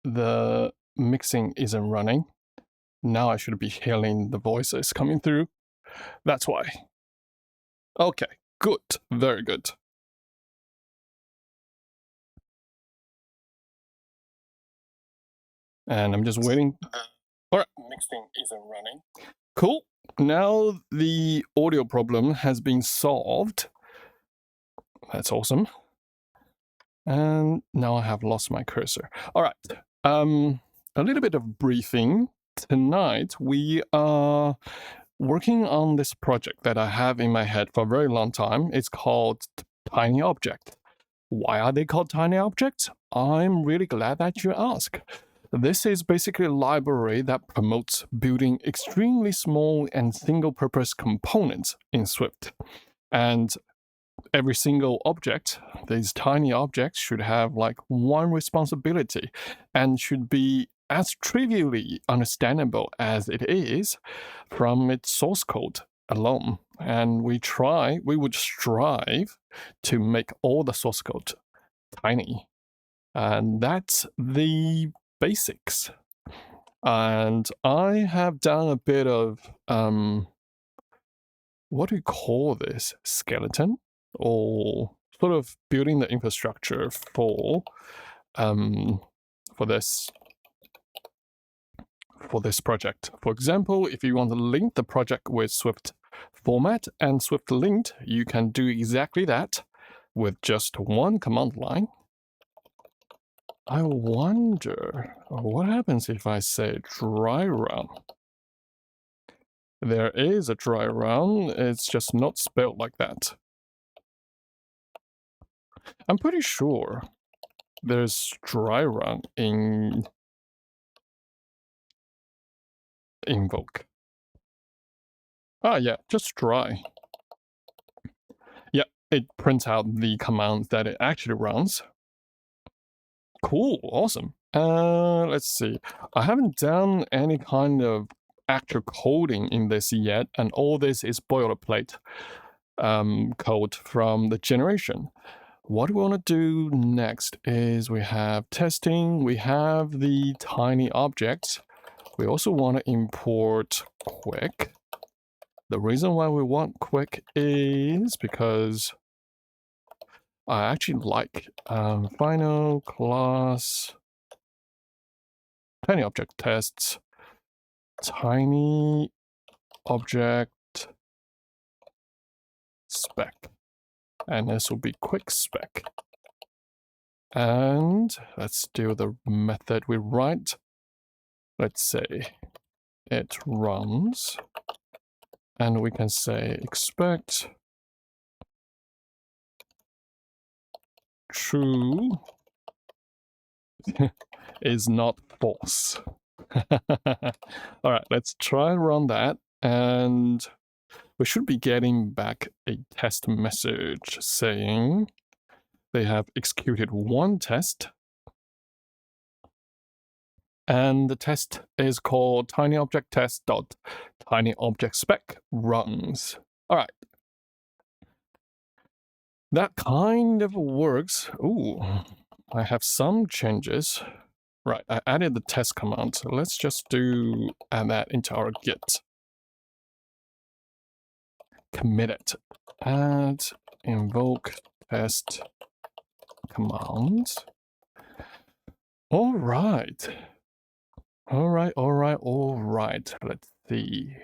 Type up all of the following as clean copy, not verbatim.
the mixing isn't running. Now I should be hearing the voices coming through. That's why. Okay, good, very good. And I'm just waiting. All right, mixing isn't running. Cool. Now the audio problem has been solved. That's awesome. And now I have lost my cursor. All right. A little bit of briefing. Tonight we are working on this project that I have in my head for a very long time. It's called TinyObject. Why are they called TinyObjects? I'm really glad that you ask. This is basically a library that promotes building extremely small and single-purpose components in Swift. And every single object, these tiny objects, should have like one responsibility and should be as trivially understandable as it is from its source code alone. And we would strive to make all the source code tiny. And that's the basics. And I have done a bit of, what do you call this? Skeleton? Or sort of building the infrastructure for this project. For example, if you want to link the project with Swift format and Swift linked, you can do exactly that with just one command line. I wonder what happens if I say dry run. There is a dry run, it's just not spelled like that. I'm pretty sure there's dry run in invoke. Ah, yeah, just dry. Yeah, it prints out the commands that it actually runs. Cool, awesome. Let's see. I haven't done any kind of actual coding in this yet, and all this is boilerplate code from the generation. What we want to do next is we have testing, we have the tiny objects. We also want to import quick. The reason why we want quick is because I actually like final class tiny object tests, tiny object spec, and this will be quick spec. And let's do the method we write. Let's say it runs, and we can say expect true is not false. All right, let's try and run that, and we should be getting back a test message saying they have executed one test, and the test is called tinyObjectTest.tinyObjectSpec runs. All right. That kind of works. Ooh, I have some changes. Right, I added the test command. So let's just add that into our Git. Commit it. Add invoke test command. All right. All right. Let's see.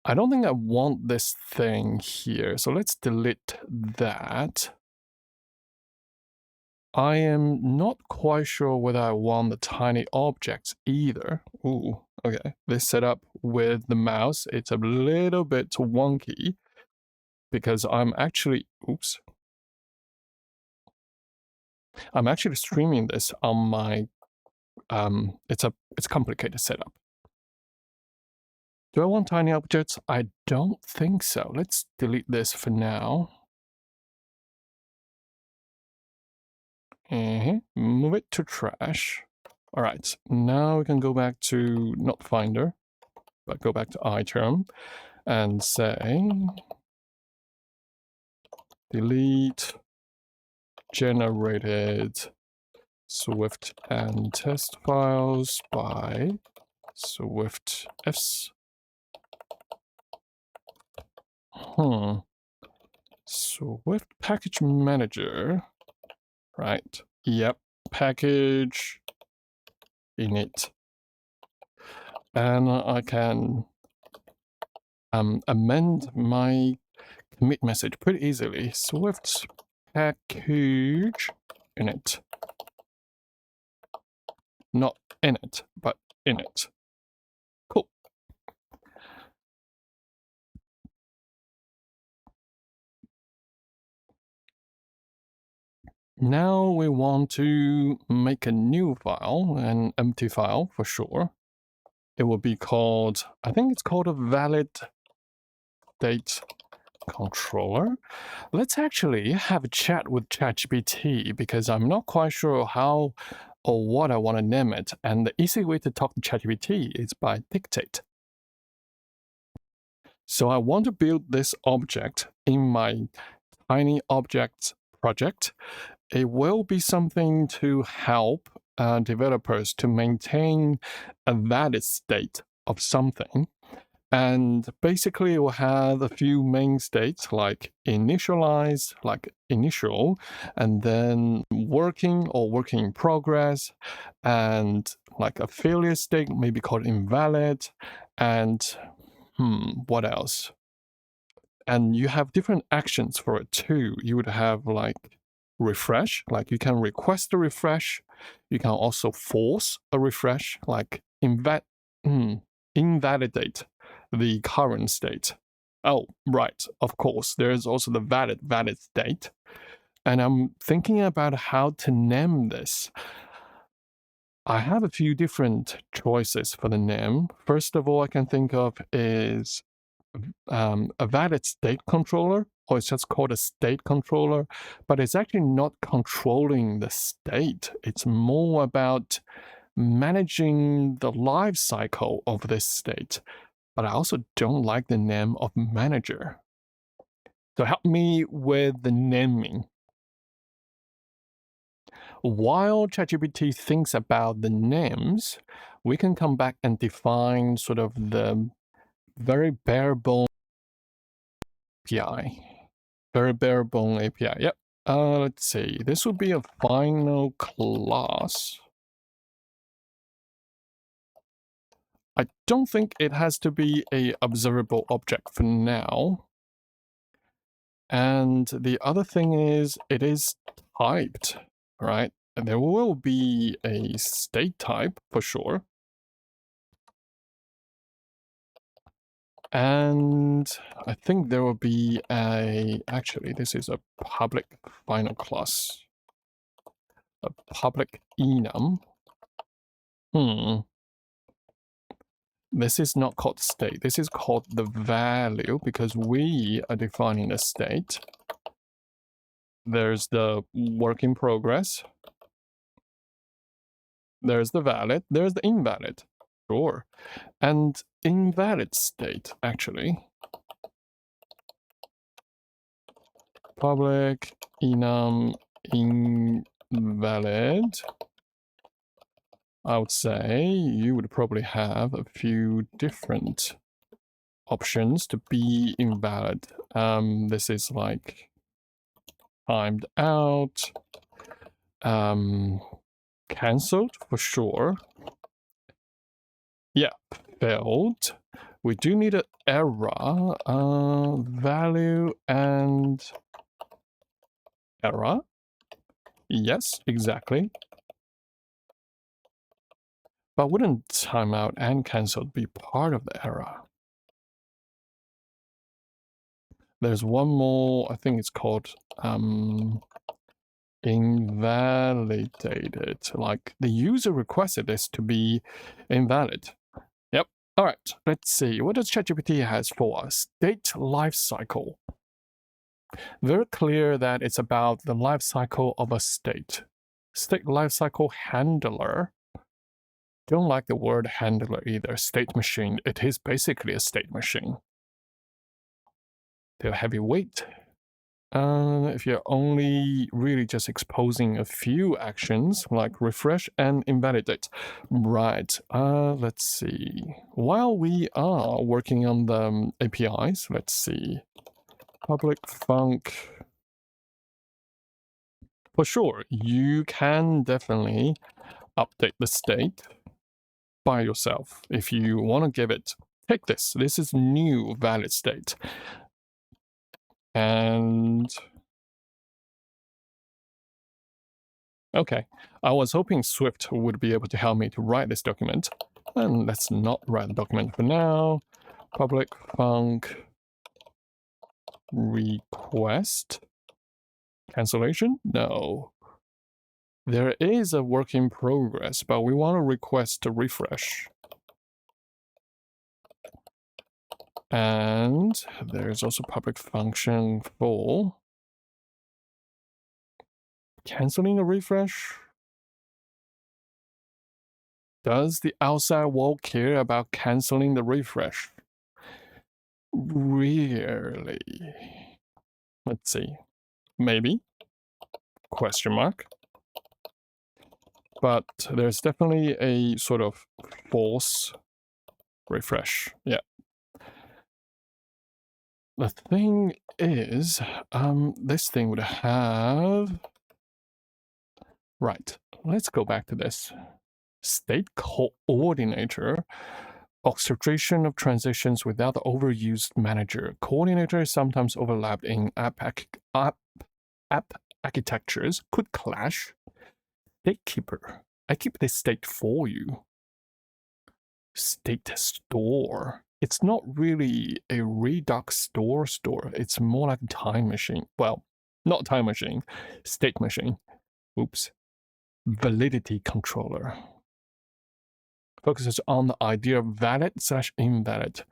I don't think I want this thing here, so let's delete that. I am not quite sure whether I want the tiny objects either. Ooh, okay. This setup with the mouse, it's a little bit wonky because I'm actually, oops. I'm actually streaming this on my, it's a complicated setup. Do I want tiny objects? I don't think so. Let's delete this for now. Move it to trash. All right, now we can go back to not Finder, but go back to iTerm and say delete generated Swift and test files by SwiftS. Swift package manager, right? Yep, package init. And I can amend my commit message pretty easily. Swift package init. Not init, but init. Cool. Now we want to make a new file, an empty file for sure. It will be called, I think it's called a ValidStateController. Let's actually have a chat with ChatGPT because I'm not quite sure how or what I want to name it. And the easy way to talk to ChatGPT is by dictate. So I want to build this object in my TinyObjects project. It will be something to help developers to maintain a valid state of something. And basically, it will have a few main states like initialize, like initial, and then working or working in progress, and like a failure state, maybe called invalid, and what else? And you have different actions for it too. You would have like refresh, like you can request a refresh. You can also force a refresh, like invalidate the current state. Oh, right, of course. There's also the valid state. And I'm thinking about how to name this. I have a few different choices for the name. First of all, I can think of is a valid state controller, or it's just called a state controller, but it's actually not controlling the state. It's more about managing the life cycle of this state. But I also don't like the name of manager. So help me with the naming. While ChatGPT thinks about the names, we can come back and define sort of the very bare bone API. Very bare bone API. Yep. Let's see. This would be a final class. I don't think it has to be a observable object for now. And the other thing is it is typed, right? And there will be a state type for sure. And I think there will be actually, this is a public final class. A public enum. This is not called state. This is called the value because we are defining a state. There's the work in progress. There's the valid. There's the invalid. Sure. And invalid state, actually. Public enum invalid. I would say you would probably have a few different options to be invalid. This is like timed out, cancelled for sure. Yeah, failed. We do need an error, value and error. Yes, exactly. But wouldn't timeout and cancelled be part of the error? There's one more, I think it's called invalidated. Like the user requested this to be invalid. Yep. All right, let's see. What does ChatGPT has for us? State lifecycle. Very clear that it's about the lifecycle of a state. State lifecycle handler. Don't like the word handler either. State machine. It is basically a state machine. They're heavyweight. If you're only really just exposing a few actions like refresh and invalidate. Right. Let's see. While we are working on the APIs, let's see. Public func. For sure, you can definitely update the state by yourself if you want to give it. Take this. This is new valid state. And okay, I was hoping Swift would be able to help me to write this document. And let's not write the document for now. Public func request cancellation? No. There is a work in progress, but we want to request a refresh. And there's also public function for canceling a refresh. Does the outside world care about canceling the refresh? Really? Let's see. Maybe? Question mark. But there's definitely a sort of false refresh. Yeah. The thing is, this thing would have... Right. Let's go back to this. State coordinator. Orchestration of transitions without the overused manager. Coordinator is sometimes overlapped in app architectures. Could clash. State keeper. I keep this state for you. State store. It's not really a Redux store. It's more like a time machine. Well, not time machine. State machine. Oops. ValidStateController. Focuses on the idea of valid/invalid.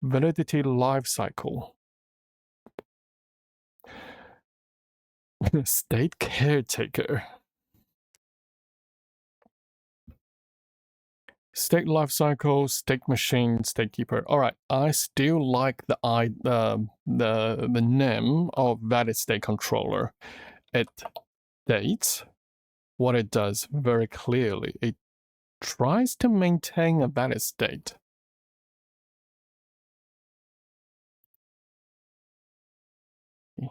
Validity lifecycle. State caretaker. State lifecycle, state machine, state keeper. All right, I still like the name of ValidStateController. It states what it does very clearly. It tries to maintain a valid state. Let's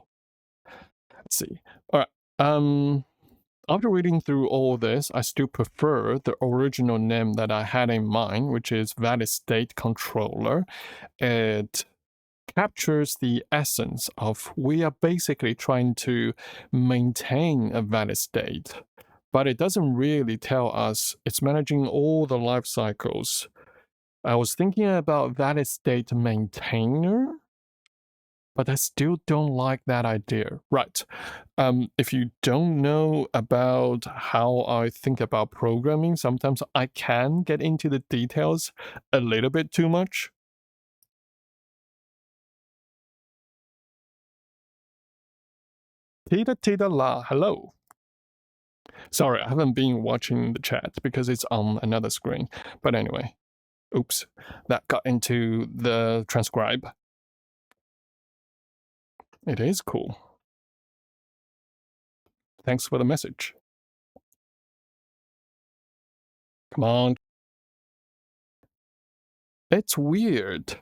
see. All right. After reading through all this, I still prefer the original name that I had in mind, which is ValidStateController. It captures the essence of we are basically trying to maintain a valid state, but it doesn't really tell us it's managing all the life cycles. I was thinking about valid state maintainer, but I still don't like that idea. Right. If you don't know about how I think about programming, sometimes I can get into the details a little bit too much. Tita la, hello. Sorry, I haven't been watching the chat because it's on another screen. But anyway, oops, that got into the transcribe. It is cool. Thanks for the message. Come on. It's weird.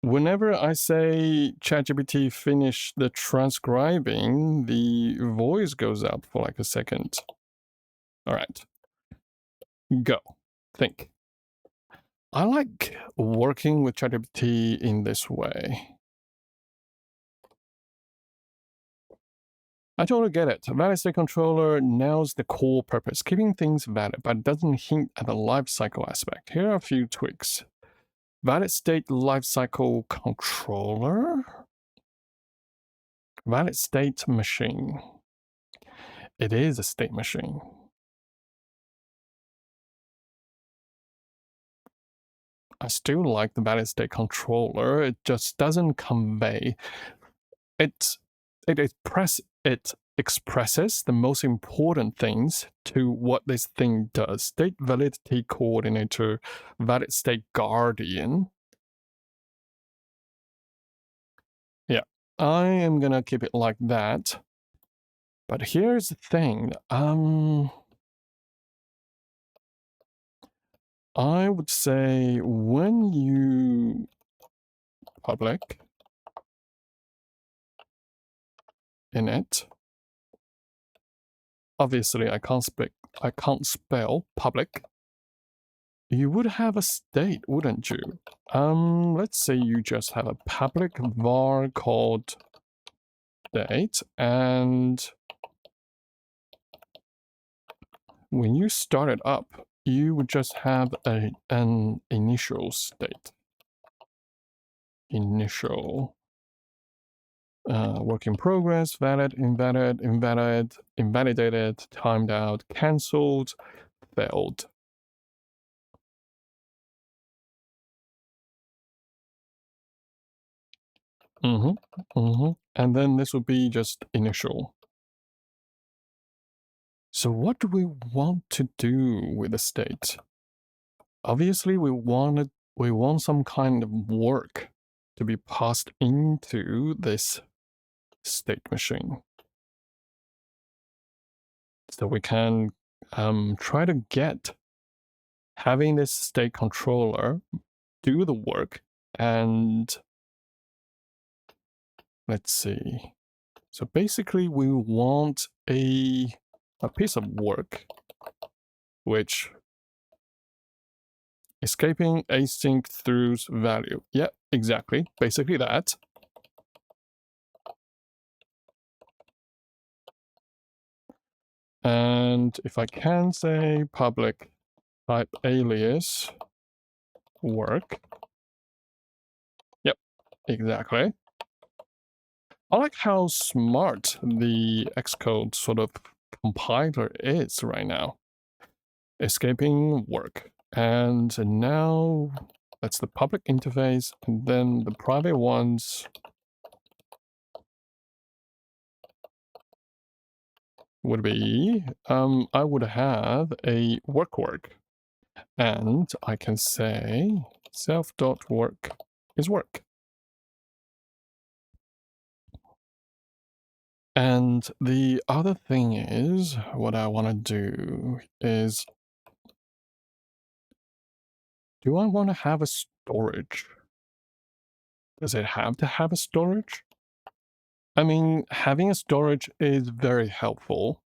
Whenever I say ChatGPT finish the transcribing, the voice goes up for like a second. All right. Go. Think. I like working with ChatGPT in this way. I totally get it. ValidStateController nails the core purpose, keeping things valid, but doesn't hint at the lifecycle aspect. Here are a few tweaks. Valid state lifecycle controller. Valid state machine. It is a state machine. I still like the valid state controller. It just doesn't convey. It expresses the most important things to what this thing does. State validity coordinator, valid state guardian. Yeah, I am gonna keep it like that. But here's the thing. I would say when you public init, obviously I can't spell public. You would have a state, wouldn't you? Let's say you just have a public var called state, and when you start it up, you would just have an initial state. Initial work in progress, valid, invalidated, timed out, cancelled, failed. And then this would be just initial. So what do we want to do with the state? Obviously, we want some kind of work to be passed into this state machine. So we can try to get having this state controller do the work, and let's see. So basically we want a piece of work which escaping async throughs value. Yeah, exactly. Basically that. And if I can say public type alias work. Yep, exactly. I like how smart the Xcode sort of compiler is right now. Escaping work. And now that's the public interface, and then the private ones would be, I would have a work, and I can say self.work is work. And the other thing is, what I want to do is, do I want to have a storage? Does it have to have a storage? I mean, having a storage is very helpful.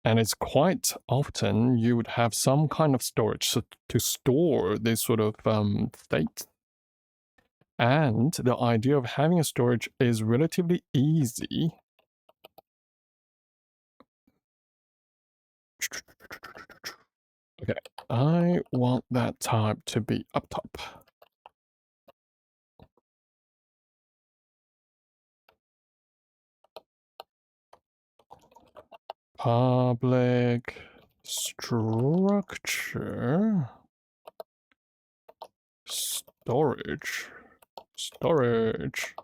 And it's quite often you would have some kind of storage to store this sort of state. And the idea of having a storage is relatively easy. Okay, I want that type to be up top. Public structure storage.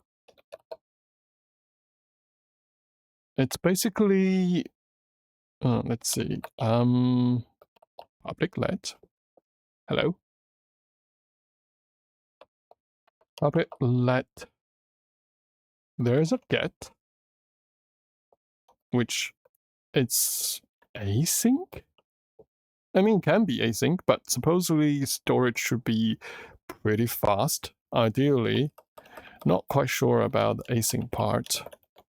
It's basically, let's see, public let. Hello. Public let. There's a get, which it's async. I mean, can be async, but supposedly storage should be pretty fast, ideally. Not quite sure about the async part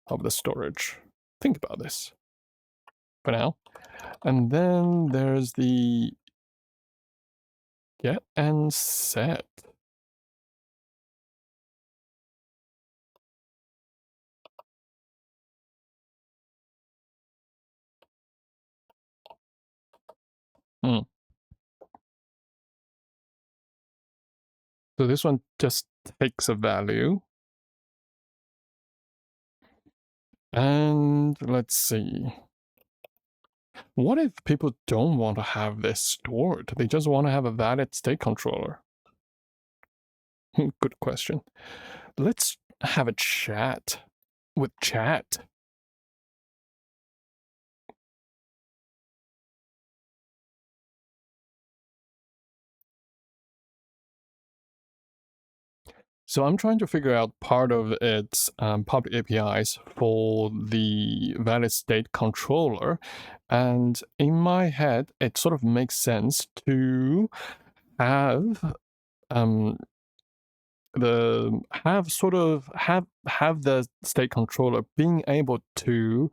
of the storage. Think about this for now. And then there's the get and set. So this one just takes a value. And let's see. What if people don't want to have this stored? They just want to have a valid state controller. Good question. Let's have a chat with chat. So I'm trying to figure out part of its public APIs for the ValidStateController, and in my head, it sort of makes sense to have have the state controller being able to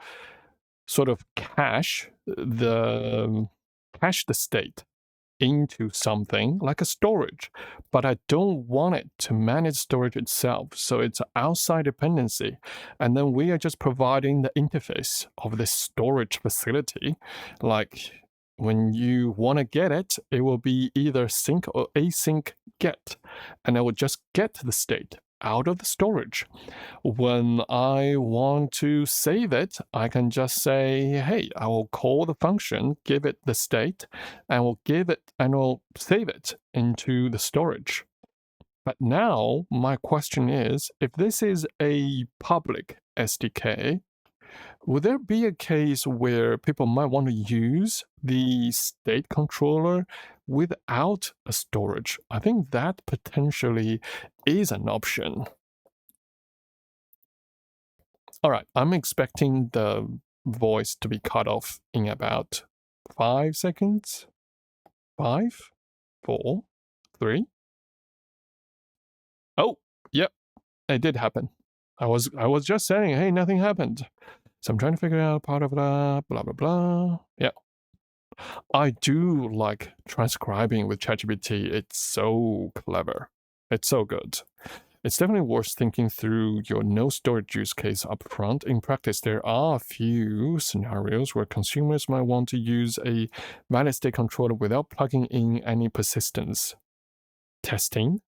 sort of cache the state into something like a storage, but I don't want it to manage storage itself. So it's an outside dependency. And then we are just providing the interface of this storage facility. Like when you want to get it, it will be either sync or async get, and it will just get the state out of the storage. When I want to save it, I can just say, hey, I will call the function, give it the state, and will save it into the storage. But now my question is, if this is a public SDK, would there be a case where people might want to use the state controller without a storage? I think that potentially is an option. All right, I'm expecting the voice to be cut off in about 5 seconds. 5, 4, 3. Oh, yep, it did happen. I was just saying, hey, nothing happened. So I'm trying to figure out part of that, blah, blah, blah. Yeah. I do like transcribing with ChatGPT. It's so clever. It's so good. It's definitely worth thinking through your no storage use case up front. In practice, there are a few scenarios where consumers might want to use a valid state controller without plugging in any persistence. Testing.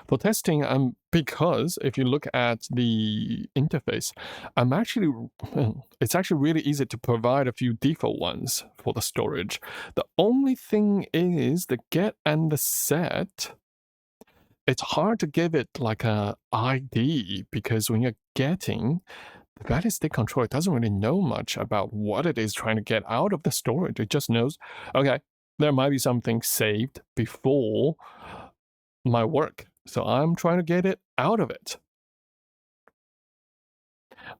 For testing, because if you look at the interface, it's actually really easy to provide a few default ones for the storage. The only thing is the get and the set. It's hard to give it like a ID because when you're getting, the valid state controller doesn't really know much about what it is trying to get out of the storage. It just knows, okay, there might be something saved before my work. So I'm trying to get it out of it.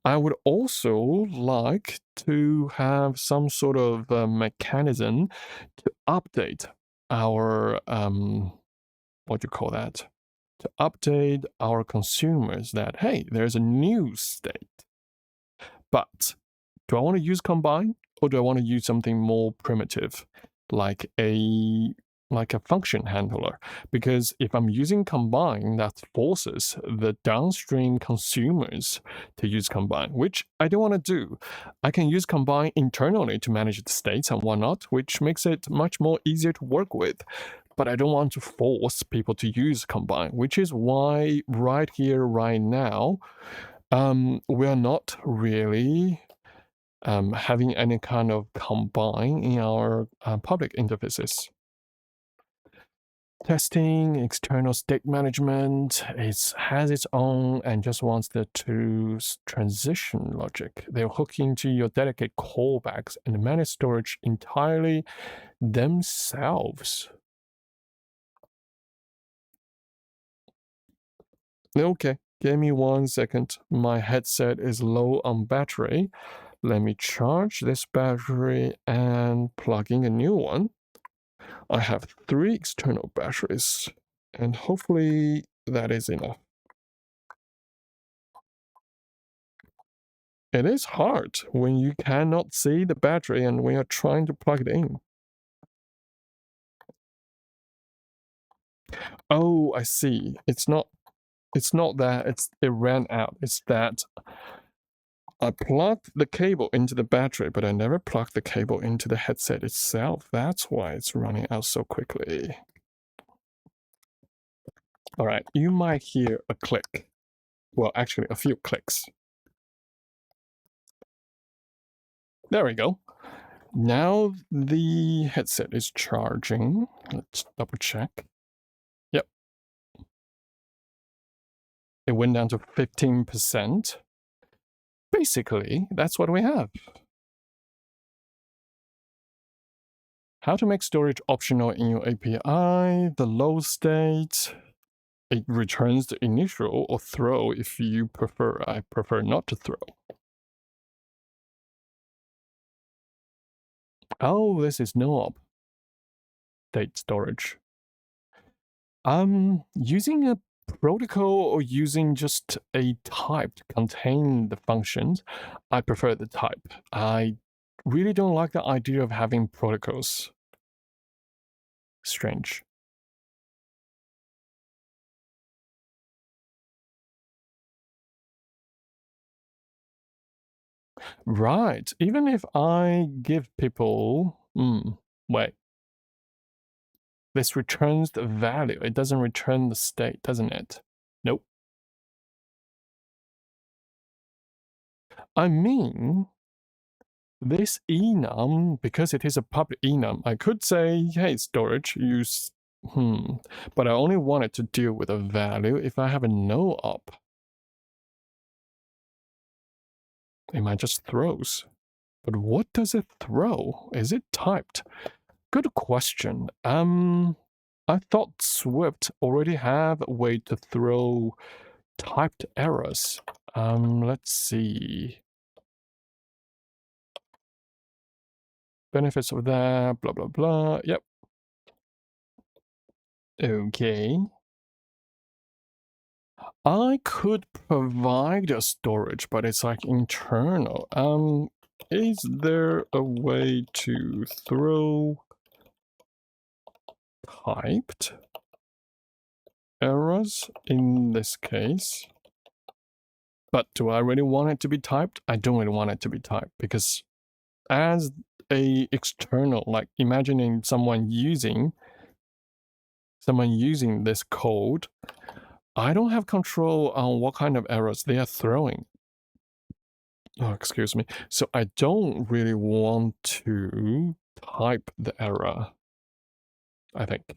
I would also like to have some sort of mechanism to update our, what do you call that? To update our consumers that, hey, there's a new state. But do I want to use combine or do I want to use something more primitive like a function handler? Because if I'm using combine, that forces the downstream consumers to use combine, which I don't want to do. I can use combine internally to manage the states and whatnot, which makes it much more easier to work with. But I don't want to force people to use combine, which is why right here, right now, we are not really having any kind of combine in our public interfaces. Testing, external state management, it has its own and just wants the two transition logic. They'll hook into your dedicated callbacks and manage storage entirely themselves. Okay, give me 1 second. My headset is low on battery. Let me charge this battery and plug in a new one. I have 3 external batteries, and hopefully that is enough. It is hard when you cannot see the battery and when you're trying to plug it in. Oh, I see. It's not that it ran out. It's that I plugged the cable into the battery, but I never plugged the cable into the headset itself. That's why it's running out so quickly. All right, you might hear a click. Well, actually, a few clicks. There we go. Now the headset is charging. Let's double check. Yep. It went down to 15%. Basically, that's what we have. How to make storage optional in your API, the load state. it returns the initial or throw if you prefer. I prefer not to throw. Oh, this is no update storage. Using a protocol or using just a type to contain the functions, I prefer the type. I really don't like the idea of having protocols. Strange. Right. Even if I give people... wait. This returns the value. It doesn't return the state, doesn't it? Nope. I mean, this enum, because it is a public enum, I could say, hey, storage, use... But I only want it to deal with a value if I have a no op. It might just throws. But what does it throw? Is it typed? Good question. I thought Swift already have a way to throw typed errors. Let's see. Benefits of that, blah, blah, blah. Yep. Okay. I could provide a storage, but it's like internal. Is there a way to throw typed errors in this case? But do I really want it to be typed? I don't really want it to be typed because as a external, like imagining someone using this code, I don't have control on what kind of errors they are throwing. Oh, excuse me. So I don't really want to type the error, I think.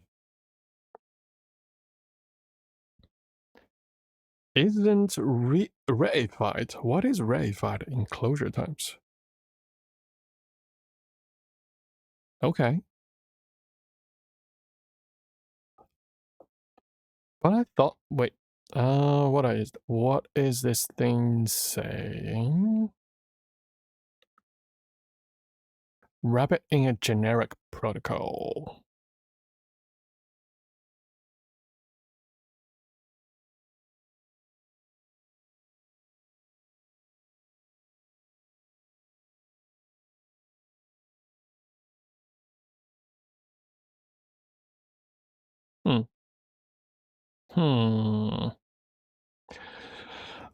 Isn't reified? What is reified in closure times? Okay. But I thought, wait, what is this thing saying? Wrap it in a generic protocol.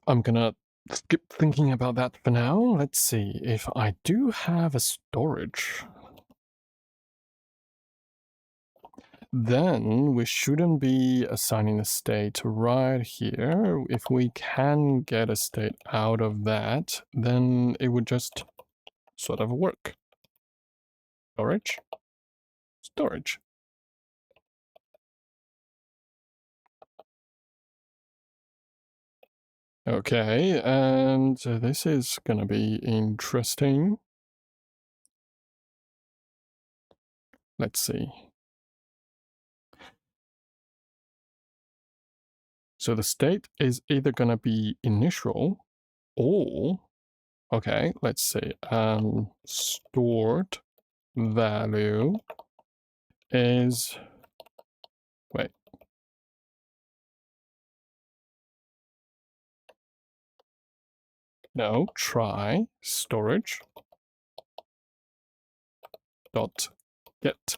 I'm gonna skip thinking about that for now. Let's see if I do have a storage. Then we shouldn't be assigning a state right here. If we can get a state out of that, then it would just sort of work. Storage. Storage. Okay, and this is gonna be interesting. Let's see. So the state is either gonna be initial or, okay, let's see, stored value is, wait. No, try storage dot get.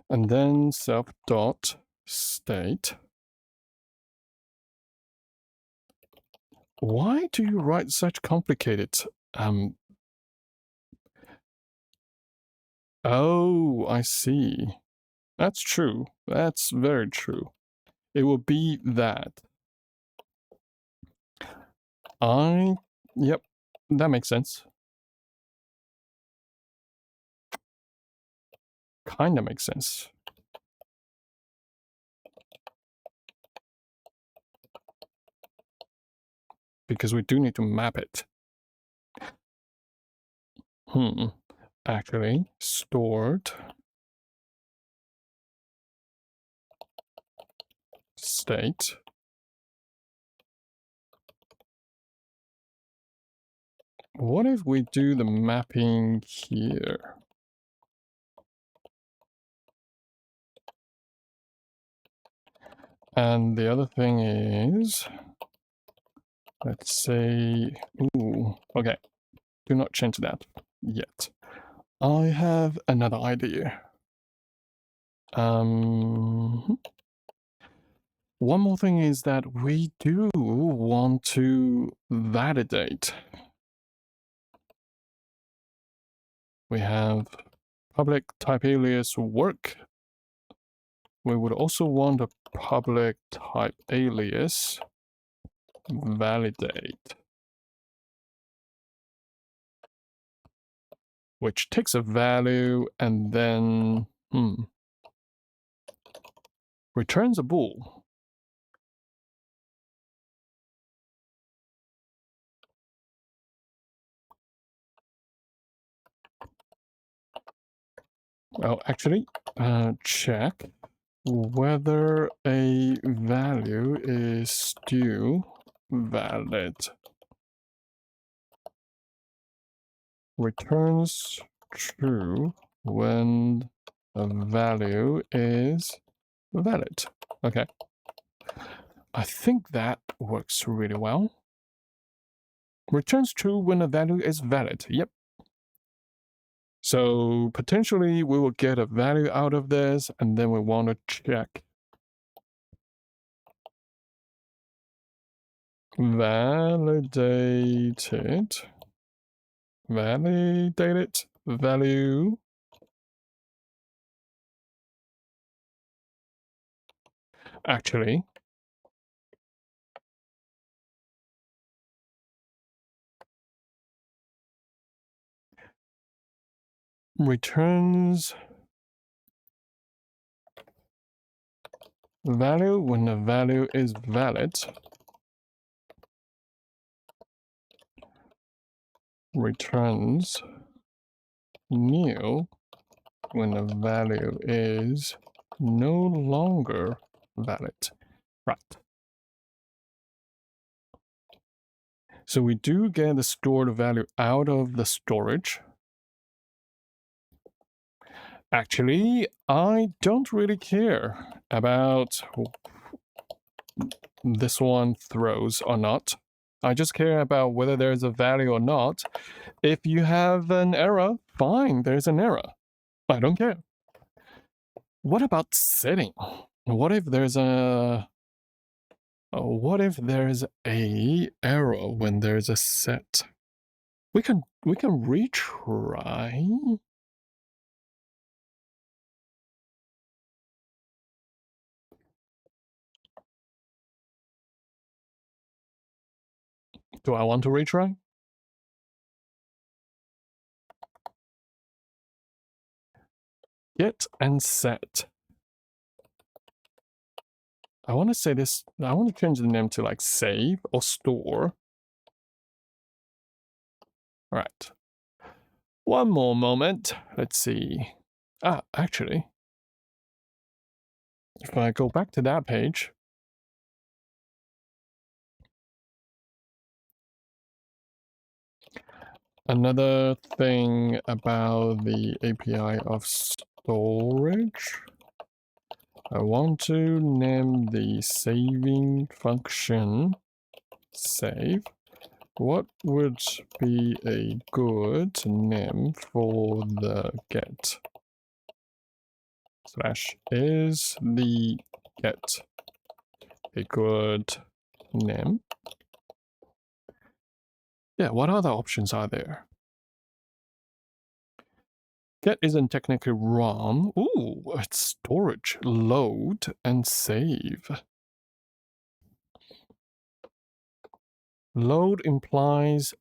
And then self dot state. Why do you write such complicated, oh, I see. That's true. That's very true. It will be that. Yep, that makes sense. Kinda makes sense. Because we do need to map it. Actually, stored state. What if we do the mapping here? And the other thing is, let's say, ooh, okay, do not change that yet. I have another idea. One more thing is that we do want to validate. We have public type alias work. We would also want a public type alias validate, which takes a value and then returns a bool. Oh, actually, check whether a value is still valid. Returns true when a value is valid. Okay. I think that works really well. Returns true when a value is valid. Yep. So potentially we will get a value out of this, and then we want to check validated value. Actually, returns value when the value is valid. Returns new when the value is no longer valid. Right. So we do get the stored value out of the storage. Actually, I don't really care about this one throws or not. I just care about whether there's a value or not. If you have an error, fine, there's an error. I don't care. What about setting? What if there's a error when there's a set? We can retry. Do I want to retry? Get and set. I want to say this, I want to change the name to like save or store. All right. One more moment. Let's see. Actually, if I go back to that page, another thing about the API of storage, I want to name the saving function save. What would be a good name for the get? Slash is the get a good name? Yeah, what other options are there? Get isn't technically wrong. Ooh, it's storage, load, and save. Load implies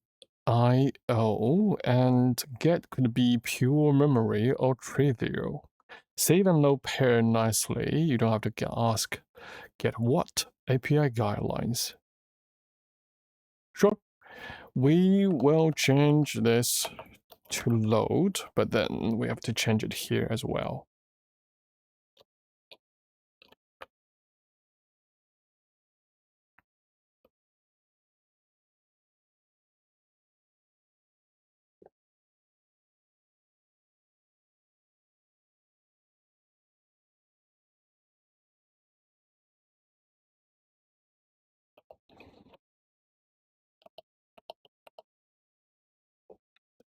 I/O, and get could be pure memory or trivial. Save and load pair nicely. You don't have to ask, get what? API guidelines. Sure. We will change this to load, but then we have to change it here as well.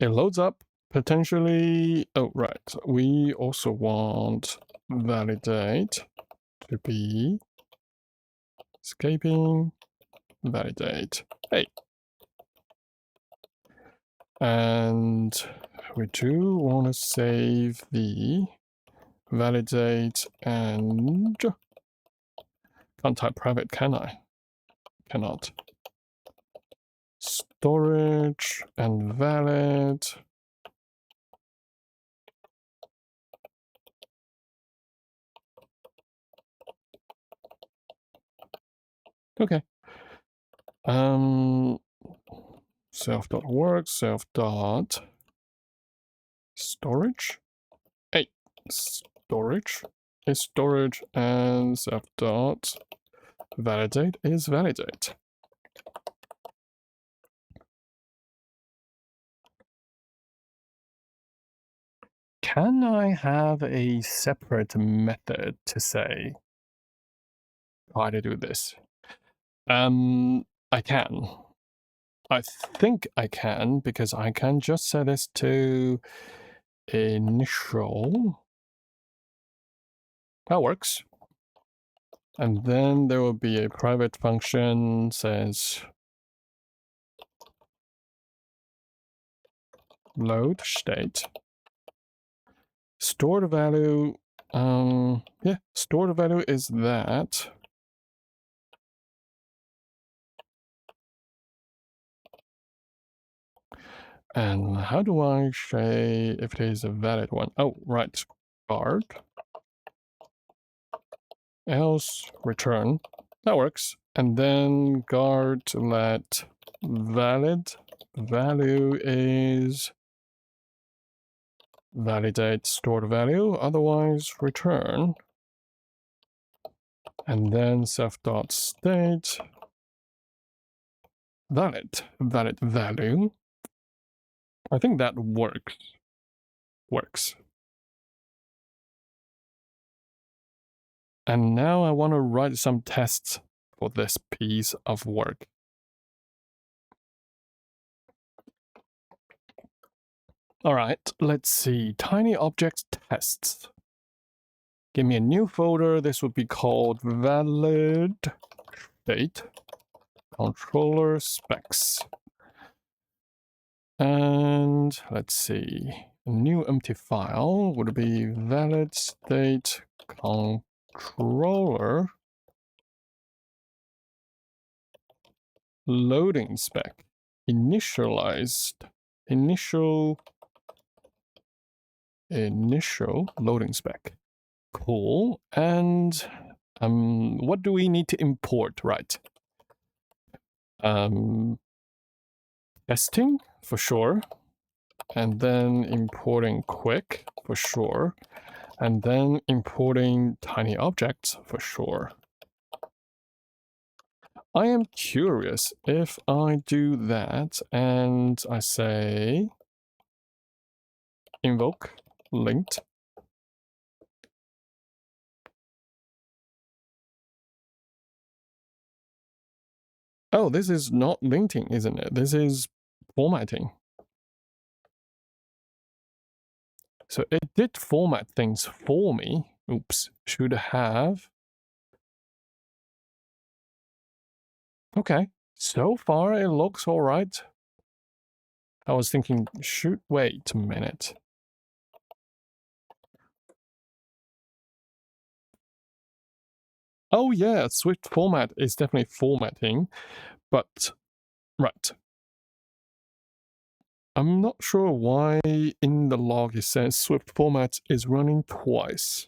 it loads up potentially. Oh, right. We also want validate to be escaping validate. Hey. And we do want to save the validate and can't type private, can I? Cannot. Storage and valid. Okay. Self.work, self.storage. Hey, storage is storage and self.validate is validate. Can I have a separate method to say how to do this? I can. I think I can, because I can just set this to initial. That works. And then there will be a private function says load state. Stored value, yeah, stored value is that. And how do I say if it is a valid one? Oh, right. Guard. Else return. That works. And then guard let valid value is validate stored value, otherwise return. And then self.state valid value. I think that works. And now I want to write some tests for this piece of work. All right, let's see. TinyObjects tests. Give me a new folder. This would be called ValidStateController specs. And let's see. A new empty file would be ValidStateController loading spec. Initial loading spec. Cool. And what do we need to import, right? Testing for sure, and then importing quick for sure, and then importing TinyObjects for sure. I am curious if I do that and I say invoke linked. Oh, this is not linting, isn't it? This is formatting. So it did format things for me. Oops, should have. Okay, so far it looks all right. I was thinking, wait a minute. Oh yeah, Swift format is definitely formatting, but right. I'm not sure why in the log it says Swift format is running twice,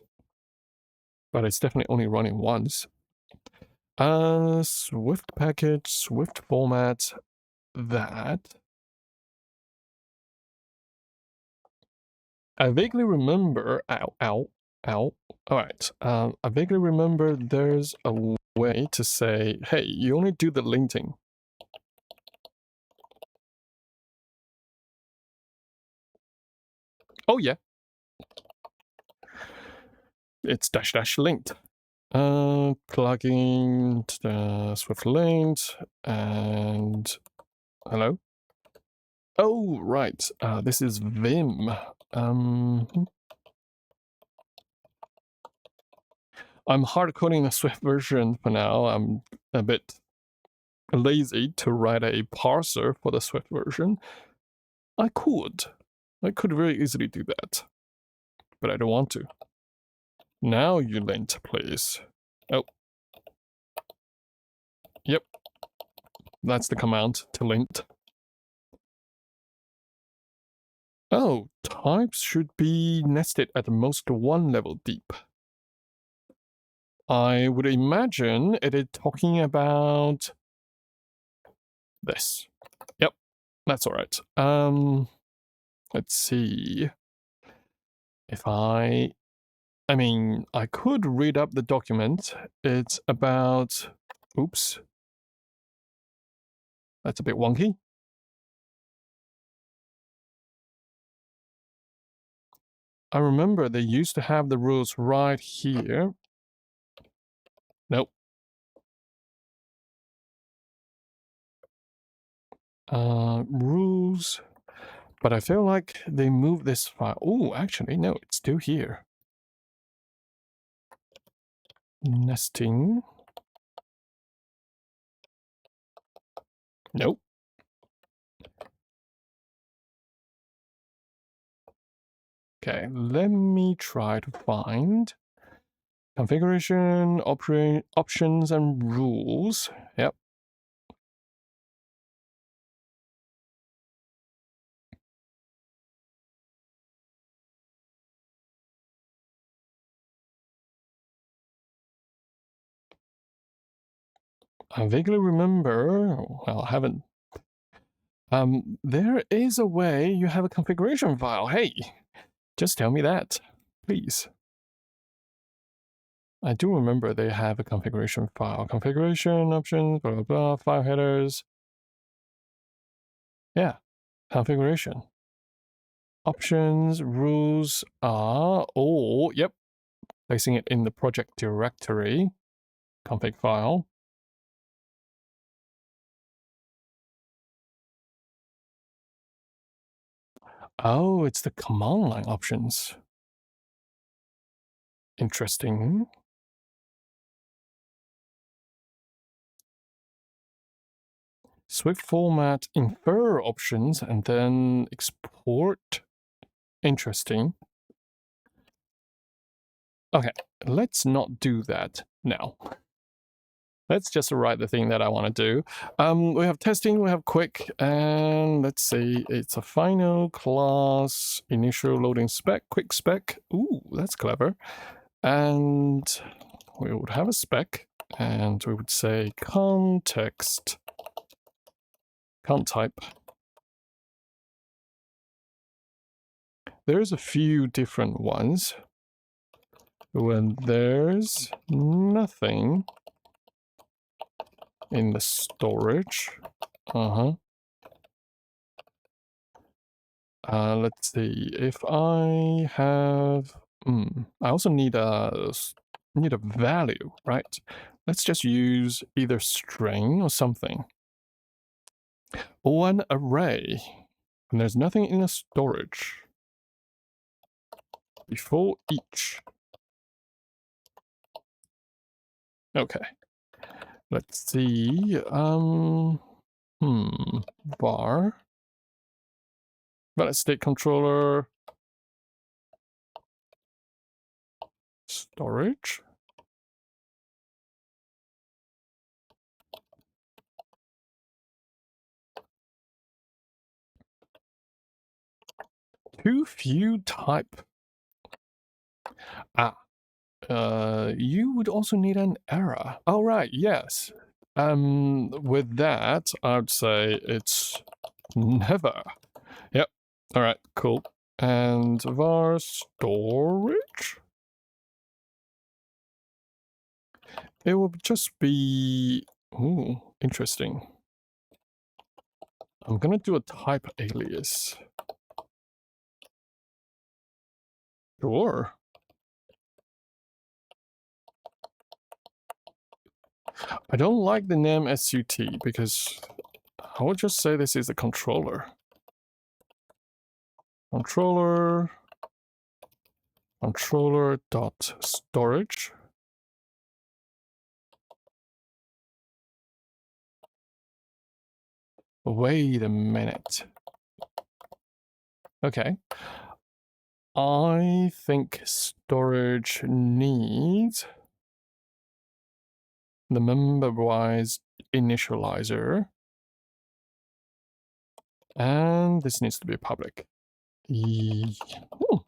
but it's definitely only running once. Swift package, Swift format, that. I vaguely remember, ow. All right, I vaguely remember there's a way to say, hey, you only do the linting. Oh yeah. It's -- linked. Plugging Swift linked and hello. Oh, right. This is Vim. I'm hard coding the Swift version for now. I'm a bit lazy to write a parser for the Swift version. I could very easily do that, but I don't want to. Now you lint, please. Oh. Yep. That's the command to lint. Oh, types should be nested at most one level deep. I would imagine it is talking about this. Yep, that's all right. Let's see. If I mean, I could read up the document. It's about, oops. That's a bit wonky. I remember they used to have the rules right here. Nope. Rules. But I feel like they moved this file. Oh, actually, no, it's still here. Nesting. Nope. Okay, let me try to find configuration, options, and rules. Yep. I vaguely remember, well, I haven't. There is a way you have a configuration file. Hey, just tell me that, please. I do remember they have a configuration file. Configuration, options, blah, blah, blah, file headers. Yeah, configuration. Options, rules are, oh, yep, placing it in the project directory, config file. Oh, it's the command line options. Interesting. Swift format, infer options, and then export. Interesting. Okay, let's not do that now. Let's just write the thing that I want to do. We have testing, we have quick, and let's say it's a final class, initial loading spec, quick spec. Ooh, that's clever. And we would have a spec, and we would say context, can't type. There's a few different ones. When there's nothing in the storage. Let's see. If I have, I also need a value, right? Let's just use either string or something. Or an array. And there's nothing in the storage. Before each. Okay. Let's see. Var. ValidStateController. Storage. Too few type. You would also need an error. Oh, right, yes. With that, I'd say it's never. Yep. All right, cool. And var storage? It will just be, ooh, interesting. I'm gonna do a type alias. Sure. I don't like the name SUT because I would just say this is a controller. controller.storage. Wait a minute. Okay. I think storage needs the member-wise initializer. And this needs to be public. Ooh,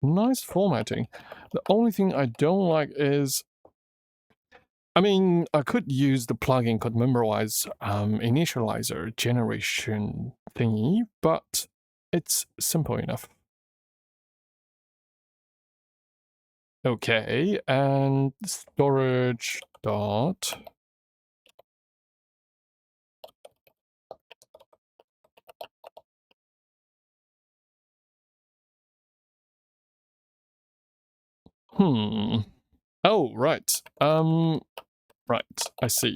nice formatting. The only thing I don't like is, I mean, I could use the plugin called member-wise initializer generation thingy, but it's simple enough. Okay, and storage dot Oh, right. Right, I see.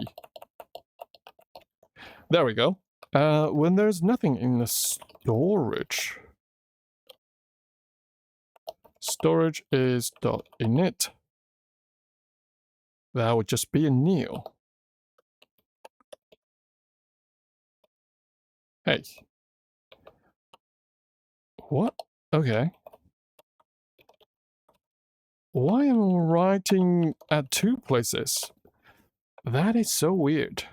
There we go. When there's nothing in the storage is .init. That would just be a new. Hey. What? Okay. Why am I writing at 2 places? That is so weird.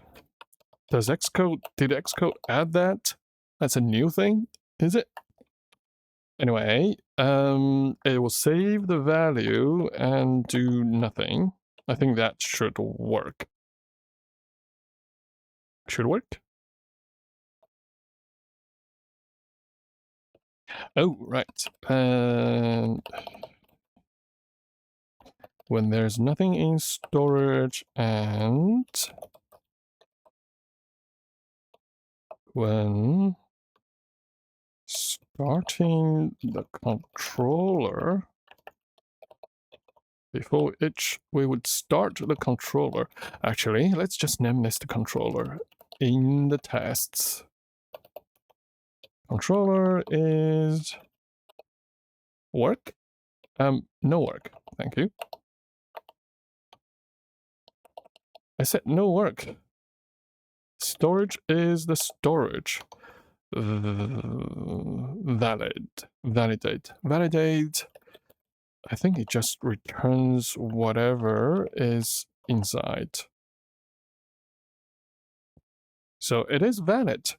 Did Xcode add that? That's a new thing? Is it? Anyway, it will save the value and do nothing. I think that should work. Should work? Oh, right. And when there's nothing in storage and when starting the controller, before each, we would start the controller. Actually, let's just name this the controller in the tests. Controller is work. No work. Thank you. I said no work. Storage is the storage. Validate. I think it just returns whatever is inside. So it is valid.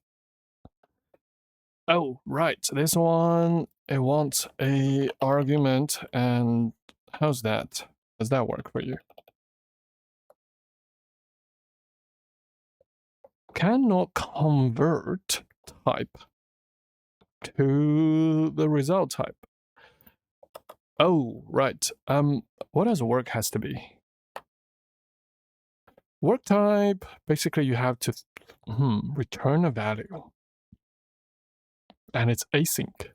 Oh, right. This one, it wants a argument, and how's that? Does that work for you? Cannot convert type to the result type. Oh, right. What does work has to be? Work type, basically you have to return a value. And it's async.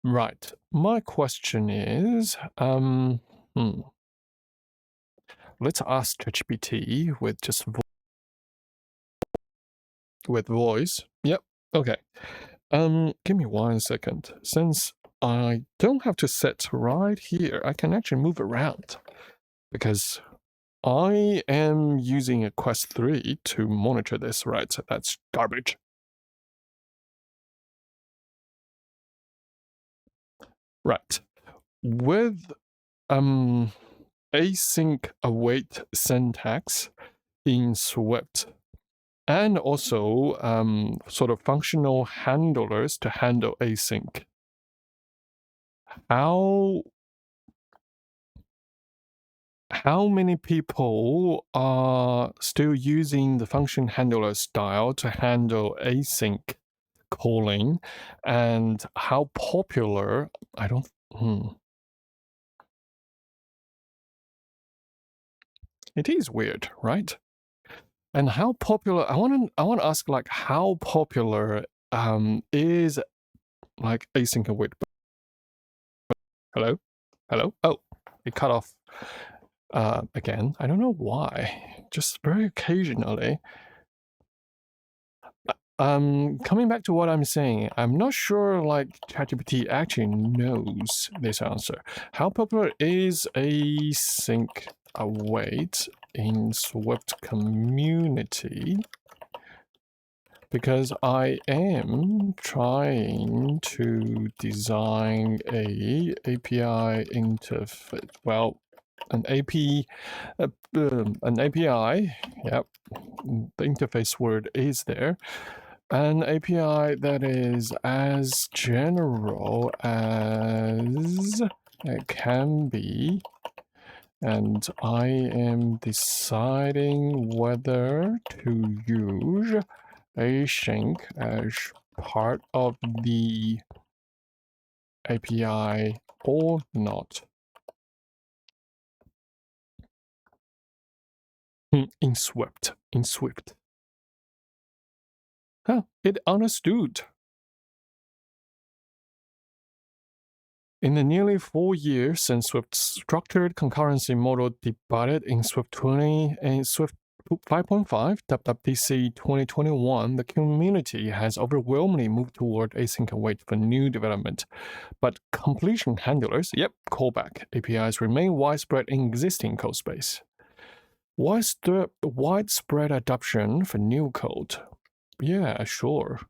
Right. My question is, let's ask ChatGPT with just with voice. Yep. Okay. Give me 1 second. Since I don't have to set right here, I can actually move around because I am using a Quest 3 to monitor this, right? So that's garbage. Right. With async await syntax in Swift, and also sort of functional handlers to handle async. How many people are still using the function handler style to handle async calling, and how popular? I don't. It is weird, right? And how popular? I want to ask, like, how popular is like async await? Hello? Oh, it cut off again. I don't know why. Just very occasionally. Coming back to what I'm saying, I'm not sure like ChatGPT actually knows this answer. How popular is async await in Swift community? Because I am trying to design a API interface. Well, an API. Yep, the interface word is there. An API that is as general as it can be. And I am deciding whether to use async as part of the API or not. In Swift. Huh, it understood. In the nearly 4 years since Swift's structured concurrency model debuted in Swift 20 and Swift 5.5, WWDC 2021, the community has overwhelmingly moved toward async await for new development. But completion handlers, callback APIs remain widespread in existing code space. Widespread adoption for new code. Yeah, sure.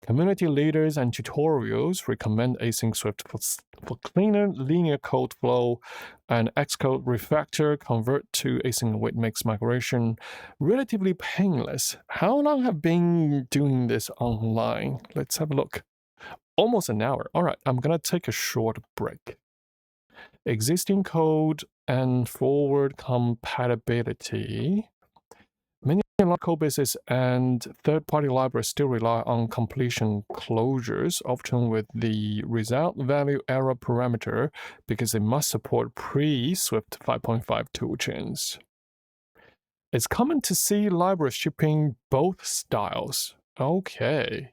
Community leaders and tutorials recommend async Swift for cleaner linear code flow, and Xcode refactor convert to async await makes migration relatively painless. How long have been doing this online? Let's have a look. Almost an hour. All right, I'm gonna take a short break. Existing code and forward compatibility. Many code bases and third-party libraries still rely on completion closures, often with the result value error parameter, because they must support pre-Swift 5.5 toolchains. It's common to see libraries shipping both styles. Okay.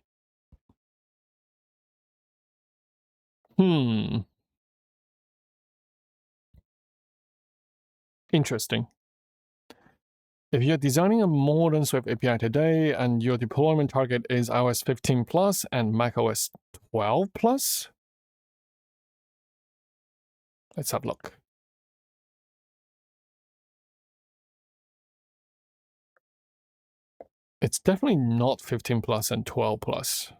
Interesting. If you're designing a modern Swift API today and your deployment target is iOS 15 plus and macOS 12 plus, let's have a look. It's definitely not 15 plus and 12 plus.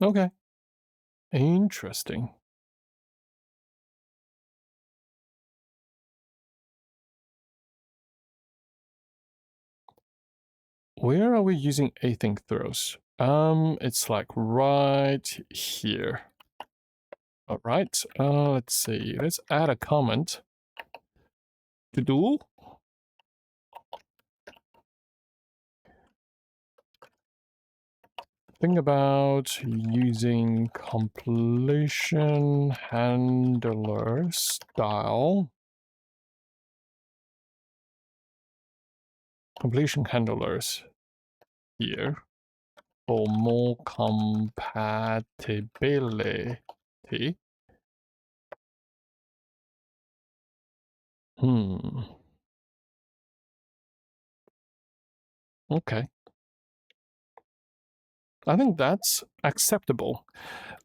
Okay. Interesting. Where are we using async throws? It's like right here. All right. Let's see. Let's add a comment. To do. Think about using completion handler style. Completion handlers here for more compatibility. Okay. I think that's acceptable.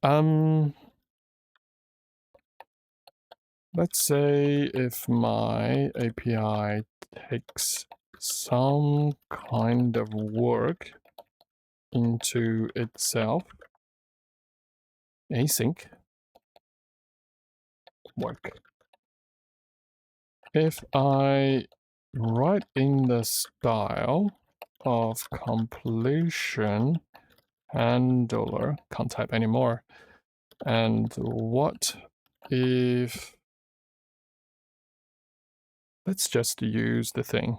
Let's say if my API takes some kind of work into itself, async work. If I write in the style of completion handler, can't type anymore, and what if, let's just use the thing.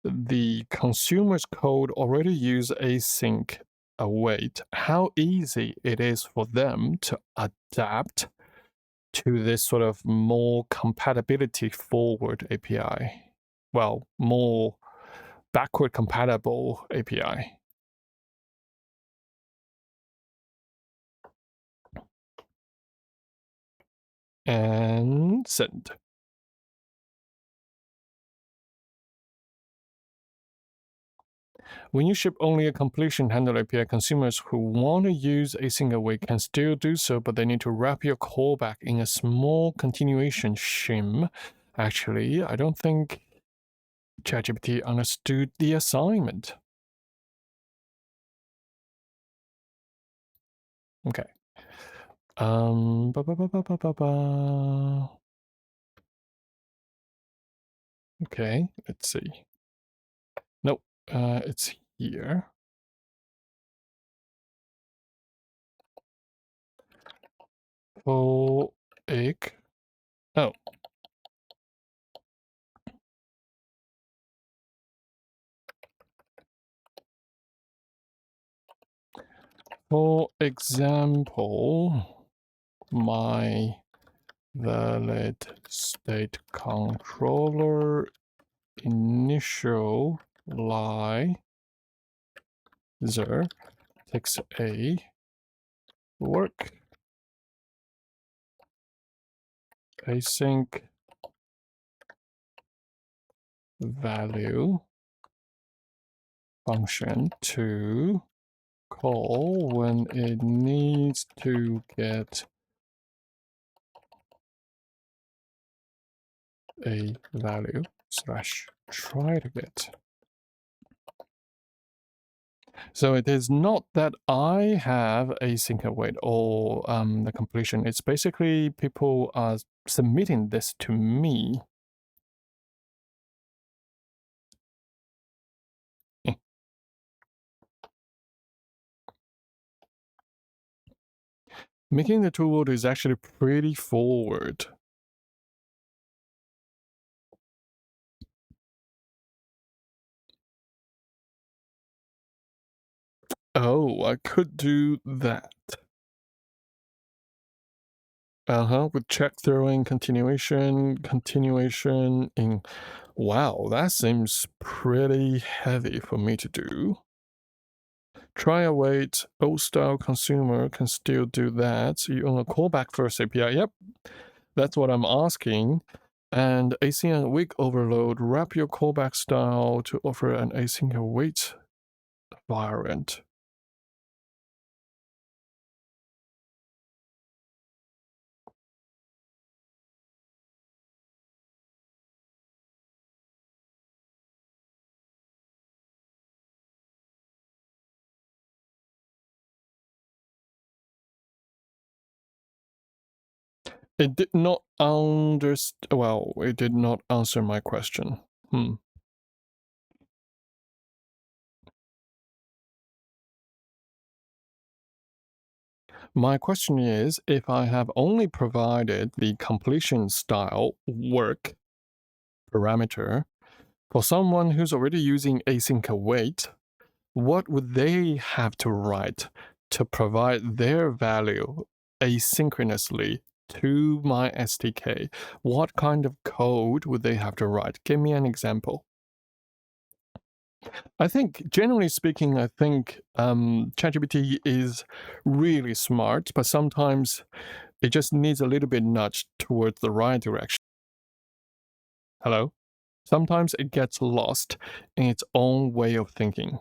The consumer's code already use async await. How easy it is for them to adapt to this sort of more compatibility forward API. Well, more backward compatible API. And then send. When you ship only a completion handle API, consumers who want to use async await can still do so, but they need to wrap your callback in a small continuation shim. Actually, I don't think ChatGPT understood the assignment. Okay. Okay, let's see. Nope, it's here. For egg. Oh. For example, my ValidStateController initializer takes a work async value function to call when it needs to get a value / try to get. So it is not that I have async await or the completion. It's basically people are submitting this to me. Making the tool is actually pretty forward. Oh, I could do that. With check throwing continuation in. Wow, that seems pretty heavy for me to do. Try await, old style consumer can still do that. So you own a callback first API. Yep, that's what I'm asking. And async await overload, wrap your callback style to offer an async await variant. It did not well, it did not answer my question. My question is, if I have only provided the completion style work parameter for someone who's already using async await, what would they have to write to provide their value asynchronously to my SDK? What kind of code would they have to write? Give me an example. I think, generally speaking, I think ChatGPT is really smart, but sometimes it just needs a little bit nudge towards the right direction. Hello? Sometimes it gets lost in its own way of thinking.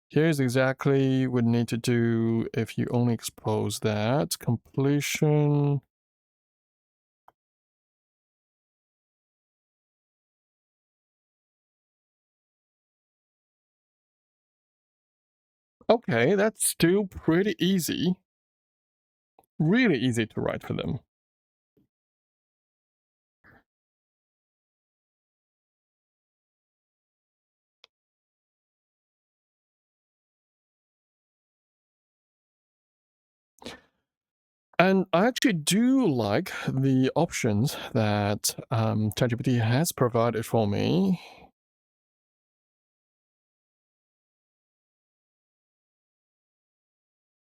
Here's exactly what you need to do if you only expose that. Completion. Okay, that's still pretty easy. Really easy to write for them. And I actually do like the options that ChatGPT has provided for me.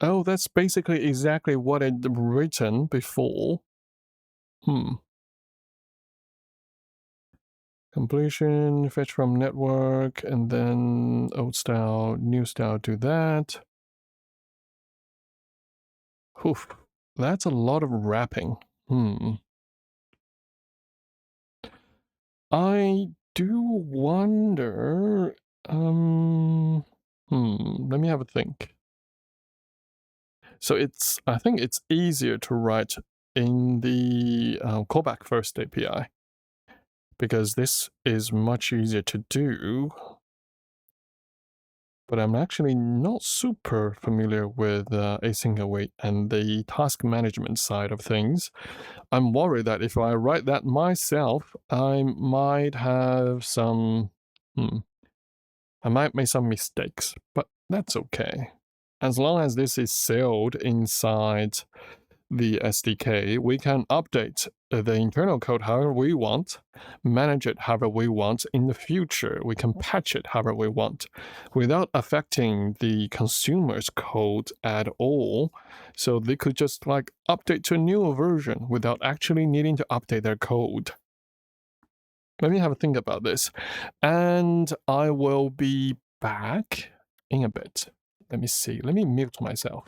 Oh, that's basically exactly what I'd written before. Completion, fetch from network, and then old style, new style, do that. Oof. That's a lot of wrapping. I do wonder. Let me have a think. So I think it's easier to write in the callback first API because this is much easier to do. But I'm actually not super familiar with async await and the task management side of things. I'm worried that if I write that myself, I might have some. I might make some mistakes, but that's okay. As long as this is sealed inside the SDK, we can update the internal code however we want, manage it however we want in the future. We can patch it however we want without affecting the consumer's code at all. So they could just like update to a newer version without actually needing to update their code. Let me have a think about this. And I will be back in a bit. Let me see. Let me mute myself.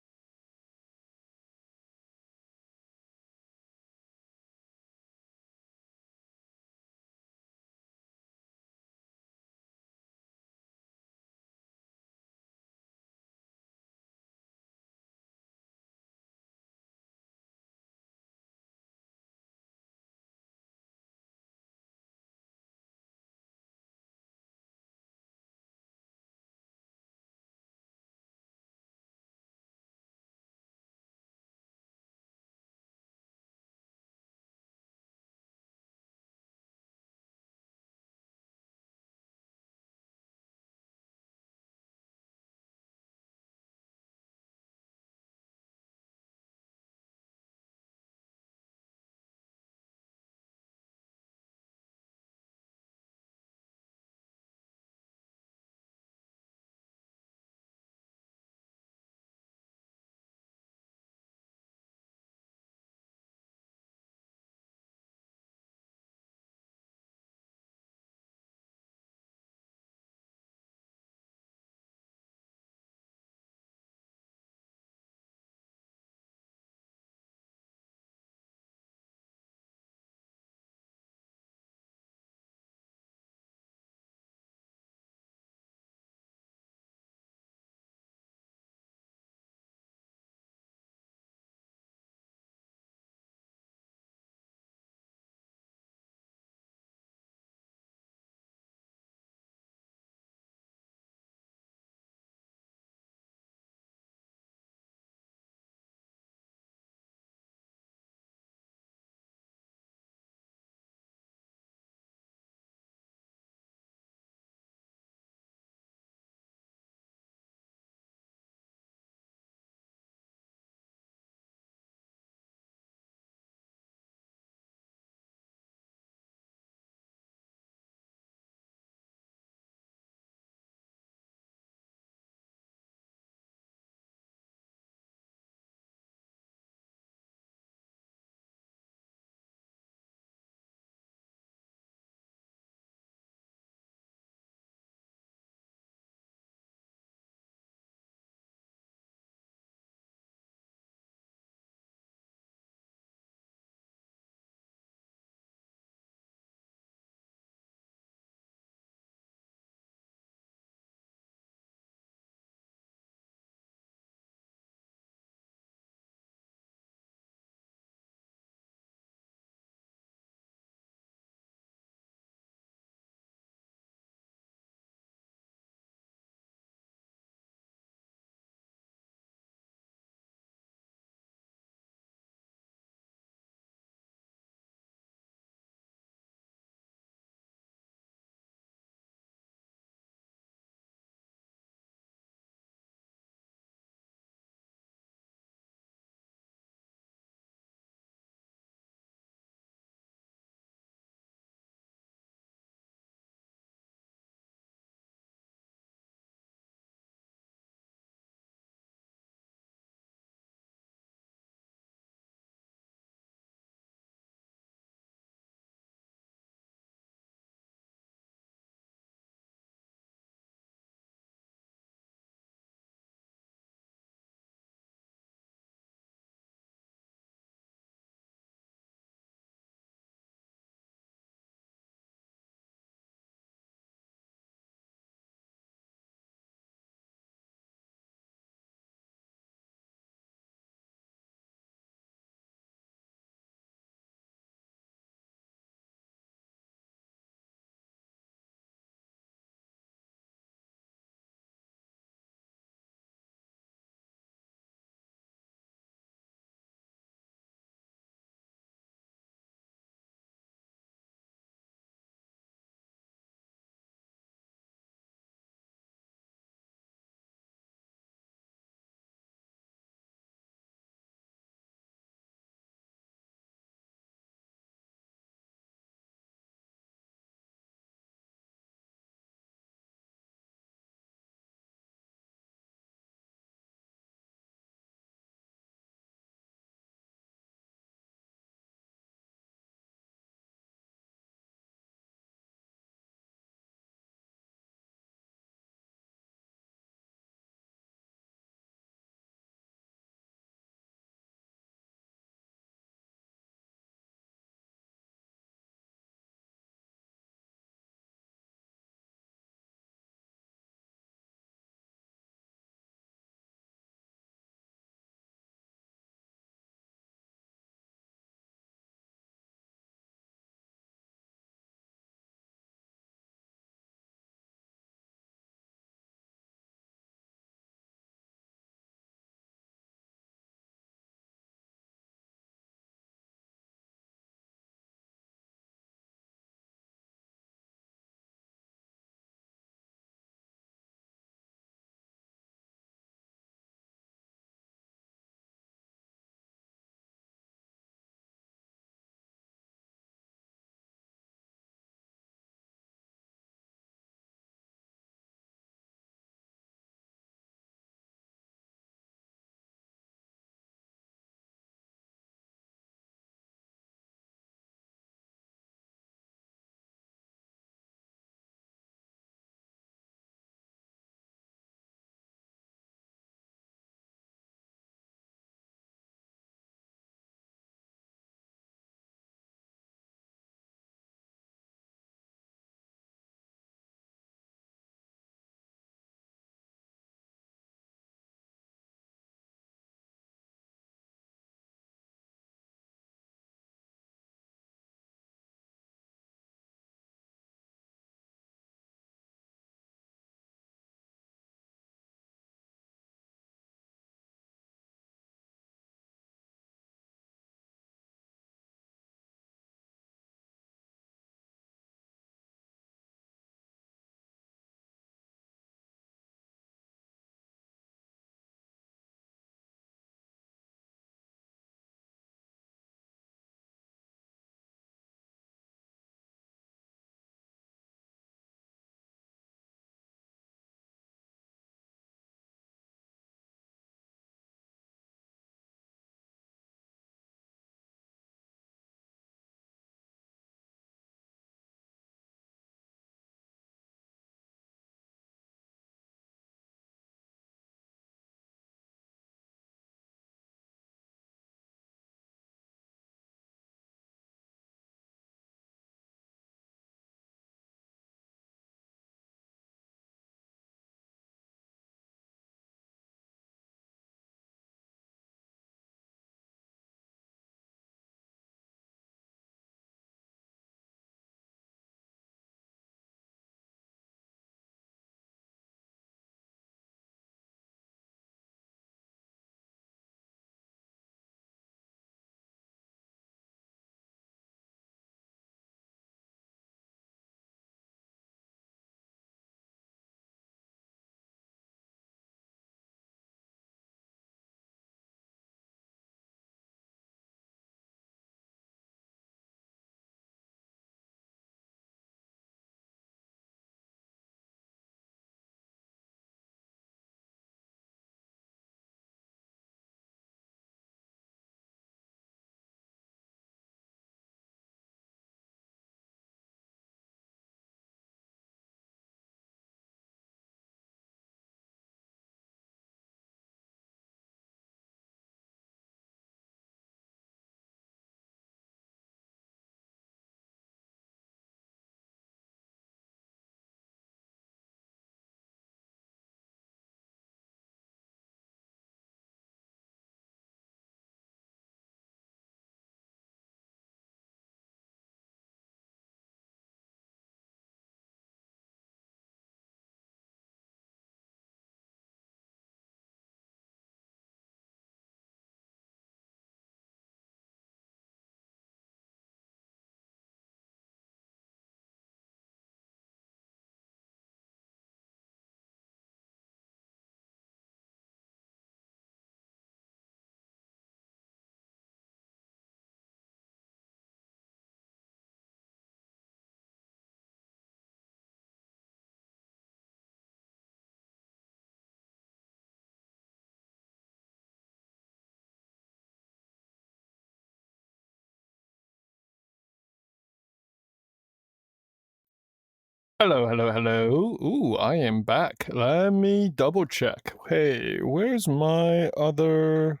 Hello, hello, hello. Ooh, I am back. Let me double check. Hey, where's my other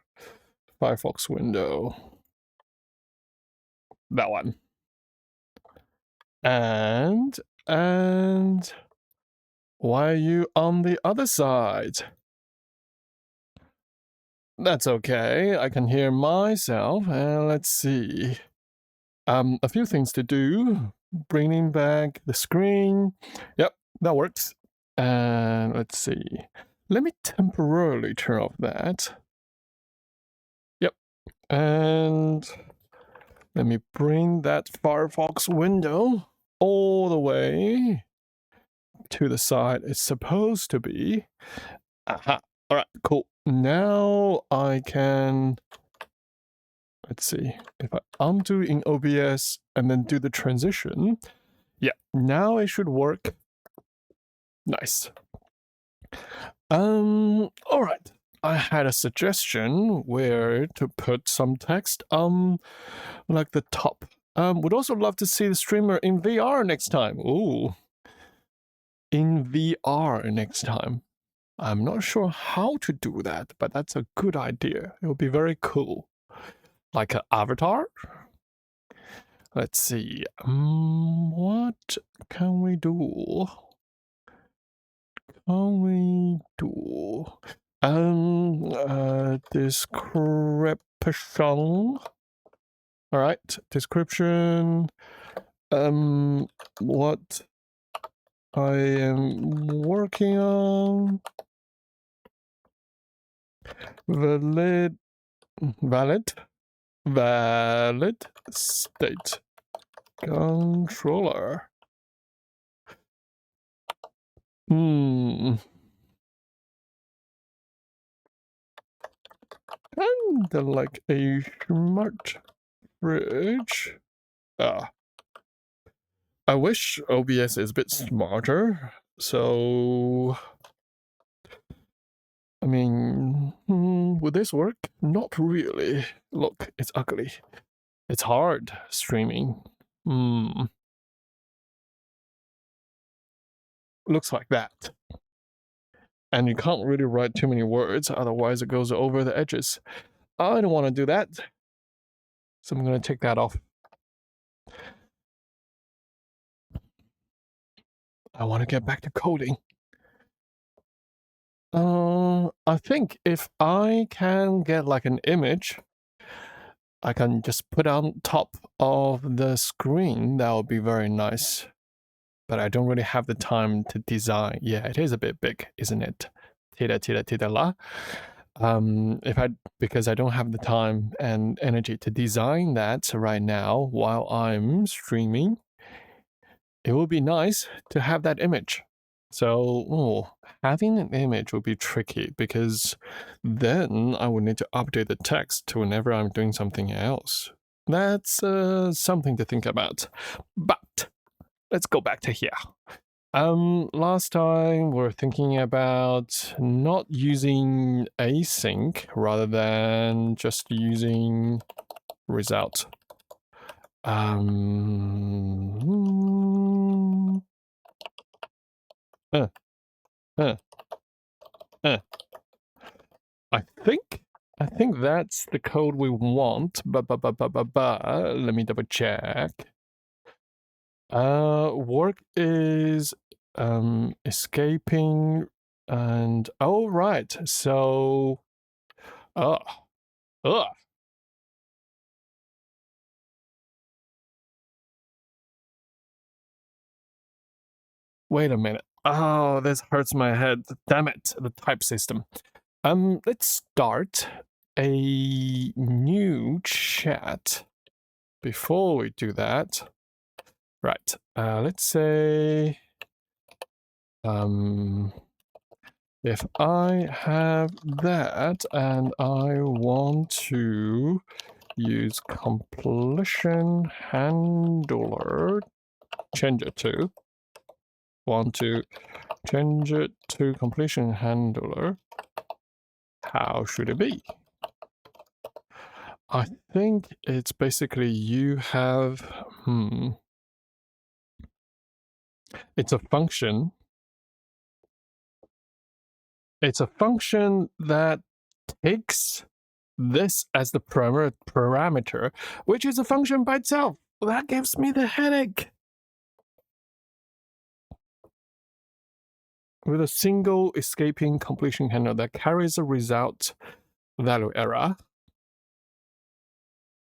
Firefox window? That one. And why are you on the other side? That's okay. I can hear myself. And let's see. A few things to do. Bringing back the screen. Yep, that works. And let's see. Let me temporarily turn off that. Yep. And let me bring that Firefox window all the way to the side it's supposed to be. Aha. All right, cool. Now I can, let's see, if I undo in OBS and then do the transition. Yeah, now it should work. Nice. All right. I had a suggestion where to put some text, like the top. Would also love to see the streamer in VR next time. Ooh. In VR next time. I'm not sure how to do that, but that's a good idea. It would be very cool. Like an avatar? Let's see. What can we do? Description. All right, description. What I am working on. Valid state controller. And like a smart fridge. I wish OBS is a bit smarter. So, I mean, would this work? Not really. Look, it's ugly. It's hard streaming. Looks like that. And you can't really write too many words, otherwise it goes over the edges. I don't want to do that. So I'm going to take that off. I want to get back to coding. I think if I can get like an image, I can just put on top of the screen. That would be very nice. But I don't really have the time to design. Yeah, it is a bit big, isn't it? Tida. Because I don't have the time and energy to design that right now while I'm streaming, it would be nice to have that image. So, having an image would be tricky because then I would need to update the text whenever I'm doing something else. That's something to think about. But let's go back to here. Last time we were thinking about not using async rather than just using result. I think that's the code we want. Let me double check. Work is escaping and oh right. So wait a minute. Oh, this hurts my head. Damn it, the type system. Let's start a new chat. Before we do that, right, let's say, if I have that and I want to use completion handler, change it to, want to change it to completion handler, how should it be? I think it's basically you have, It's a function. It's a function that takes this as the parameter, which is a function by itself. That gives me the headache. With a single escaping completion handler that carries a result value error.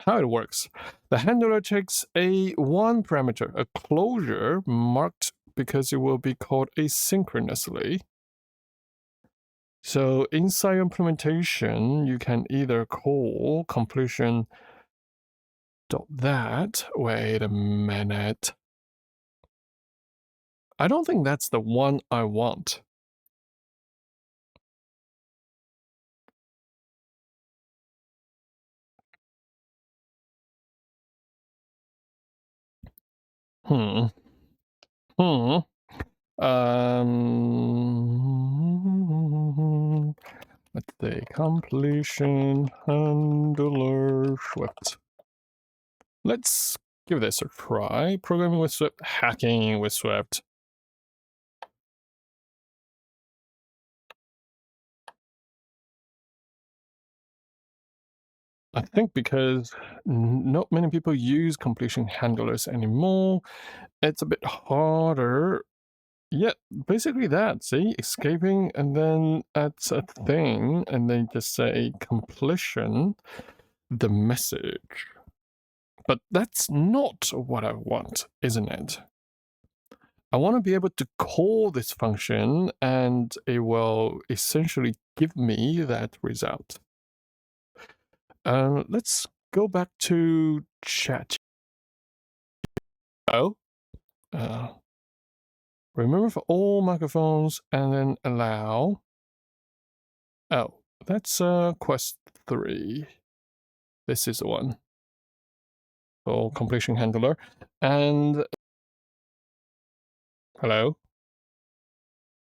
How it works. The handler takes one parameter, a closure marked because it will be called asynchronously. So inside implementation, you can either call completion dot that. Wait a minute. I don't think that's the one I want. Let's say completion handler Swift. Let's give this a try. Programming with Swift, hacking with Swift. I think because not many people use completion handlers anymore, it's a bit harder. Yeah, basically that. See, escaping, and then that's a thing, and they just say completion, the message. But that's not what I want, isn't it? I want to be able to call this function, and it will essentially give me that result. Let's go back to chat. Oh, remember for all microphones, and then allow. Oh, that's quest 3. This is the one for completion handler. And hello.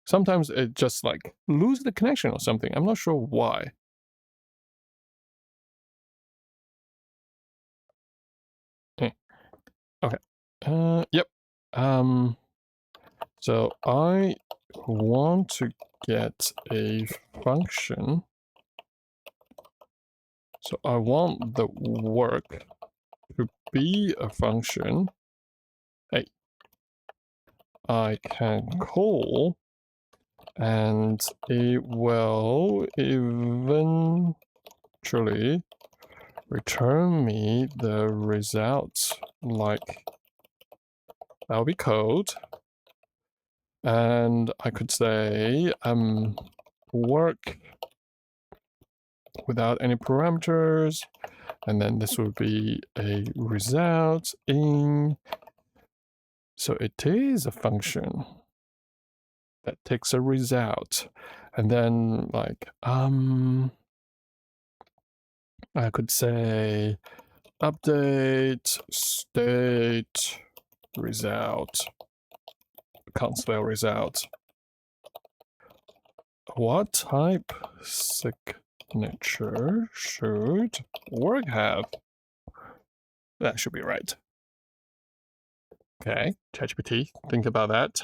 Sometimes it just like lose the connection or something. I'm not sure why. Okay. Yep. So I want to get a function. So I want the work to be a function. Hey, I can call, and it will eventually return me the results. Like, that'll be code. And I could say work without any parameters, and then this would be a result in. So it is a function that takes a result, and then like I could say update state result. Can't spell result. What type signature should work have? That should be right. Okay, ChatGPT, think about that.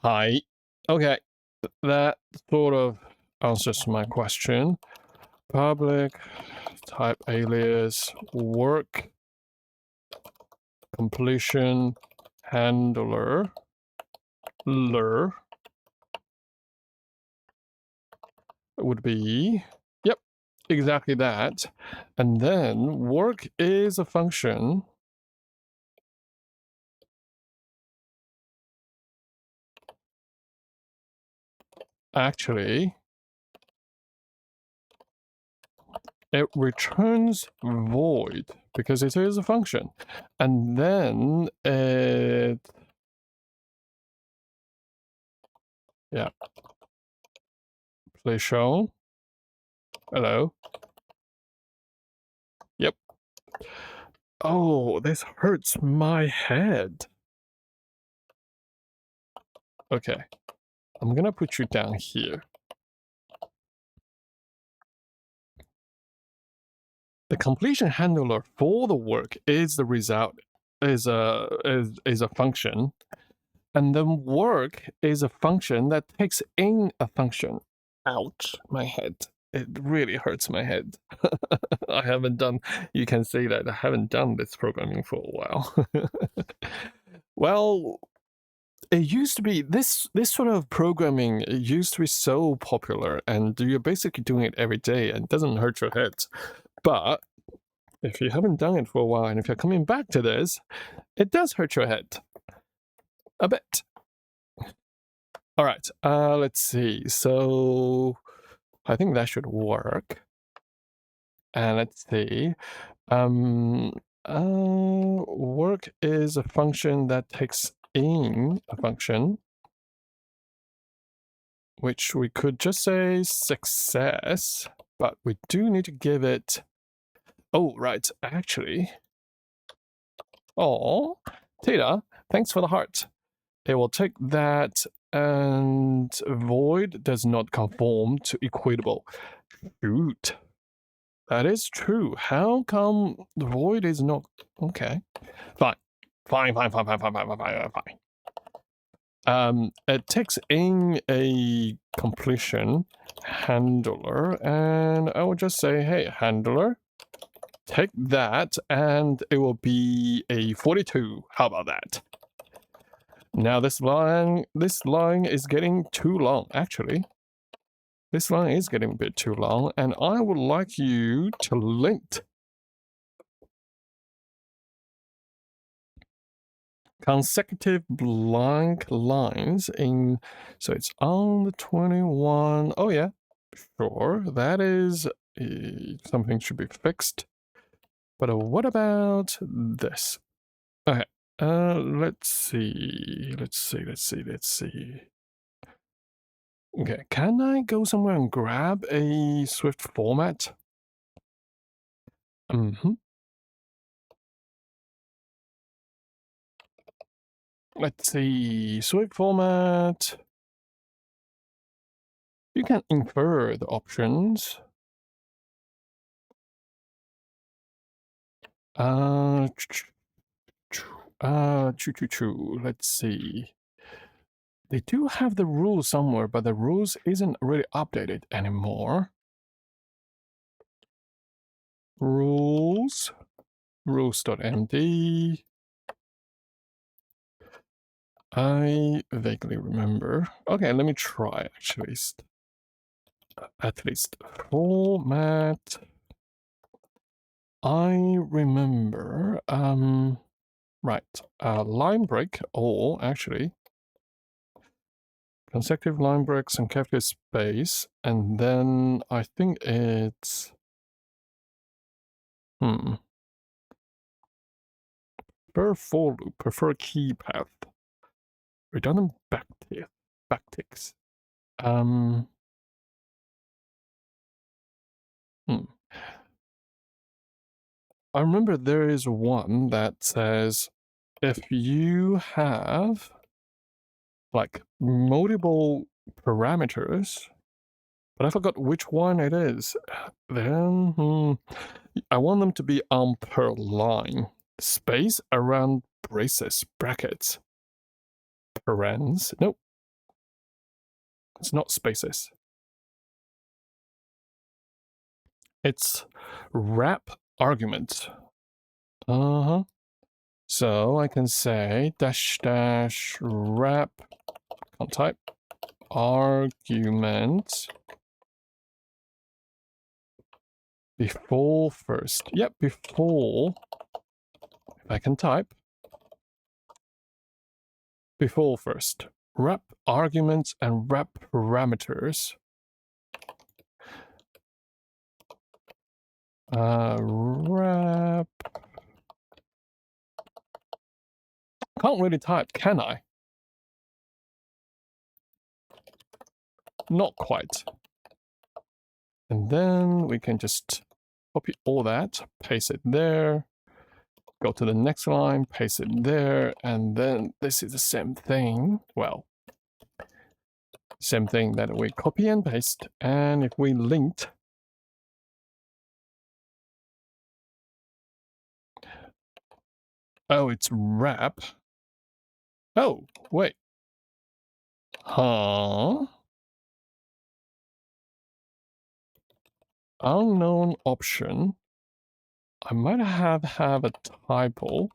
Hi. Okay, that sort of answers my question. Public type alias work completion handler would be, yep, exactly that. And then work is a function. Actually, it returns void because it is a function. And then it, yeah, play show. Hello. Yep. Oh, this hurts my head. Okay, I'm gonna put you down here. The completion handler for the work is the result, is a function, and then work is a function that takes in a function. Ouch, my head. It really hurts my head. I haven't done, you can see that I haven't done this programming for a while. Well, it used to be, this sort of programming, it used to be so popular, and you're basically doing it every day and it doesn't hurt your head. But if you haven't done it for a while and if you're coming back to this, it does hurt your head. A bit. All right, let's see. So I think that should work. And let's see. Work is a function that takes in a function, which we could just say success, but we do need to give it. Oh, right, actually. Oh, Tita, thanks for the heart. It will take that, and void does not conform to equatable. Shoot. That is true. How come the void is not... Okay. Fine. Fine. It takes in a completion handler, and I will just say, hey, handler, take that, and it will be a 42. How about that? Now this line is getting too long, actually. This line is getting a bit too long, and I would like you to lint consecutive blank lines in, so it's on the 21. Oh yeah, sure, that is something should be fixed. But what about this? Okay, let's see. Okay, can I go somewhere and grab a Swift format? Let's see, Swift format. You can infer the options. Let's see. They do have the rules somewhere, but the rules isn't really updated anymore. Rules.md. I vaguely remember. Okay, let me try actually. At least format. I remember. Right. Line break, or actually consecutive line breaks and captive space, and then I think it's prefer for loop, prefer key path, redundant backticks. I remember there is one that says if you have like multiple parameters, but I forgot which one it is, then I want them to be on per line. Space around braces, brackets, parens. Nope. It's not spaces. It's wrap argument. So I can say dash wrap type argument before first. Yep, before. If I can type before first. Wrap arguments and wrap parameters. Wrap. Can't really type, can I? Not quite. And then we can just copy all that, paste it there, Go to the next line, paste it there, and then this is the same thing. Well, same thing that we copy and paste. And if we linked, oh, it's wrap. Oh, wait. Huh? Unknown option. I might have a typo.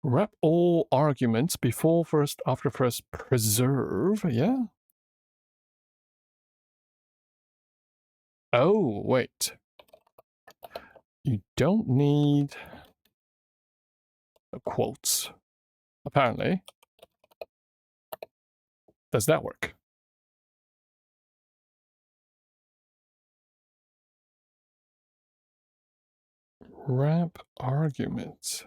Wrap all arguments before first, after first, preserve, yeah? Oh, wait. You don't need quotes, apparently. Does that work? Wrap arguments.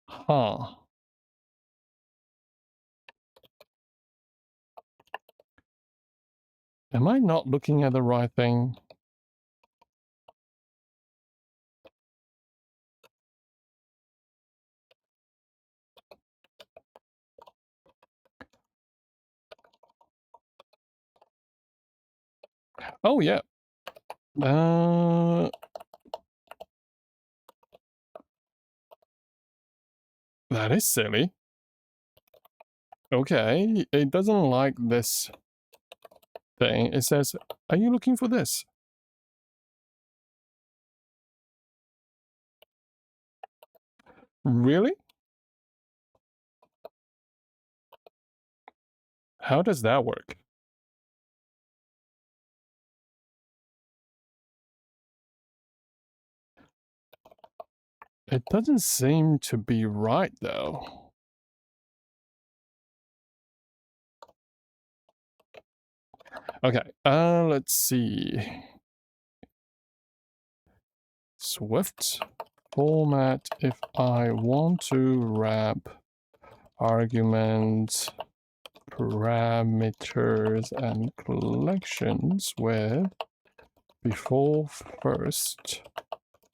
Huh. Am I not looking at the right thing? Oh, yeah. That is silly. Okay, it doesn't like this thing. It says, are you looking for this? Really? How does that work? It doesn't seem to be right, though. Okay, let's see. Swift format if I want to wrap arguments, parameters, and collections with before first.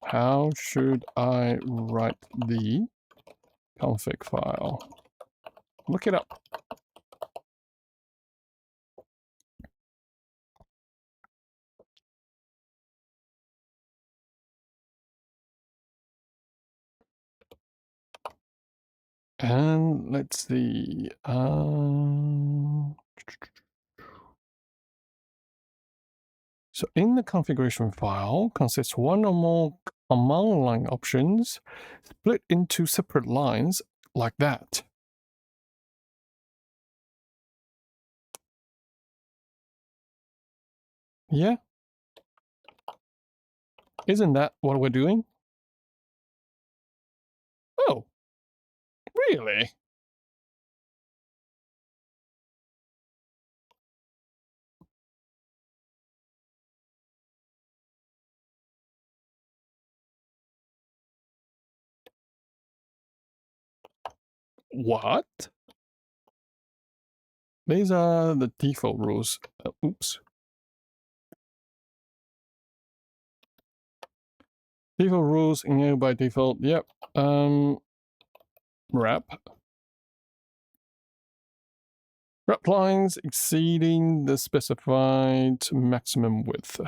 How should I write the config file? Look it up. And let's see. So in the configuration file consists one or more command line options split into separate lines like that. Yeah? Isn't that what we're doing? Oh, really? What? These are the default rules. Oops. Default rules enabled by default. Yep. Wrap. Wrap lines exceeding the specified maximum width.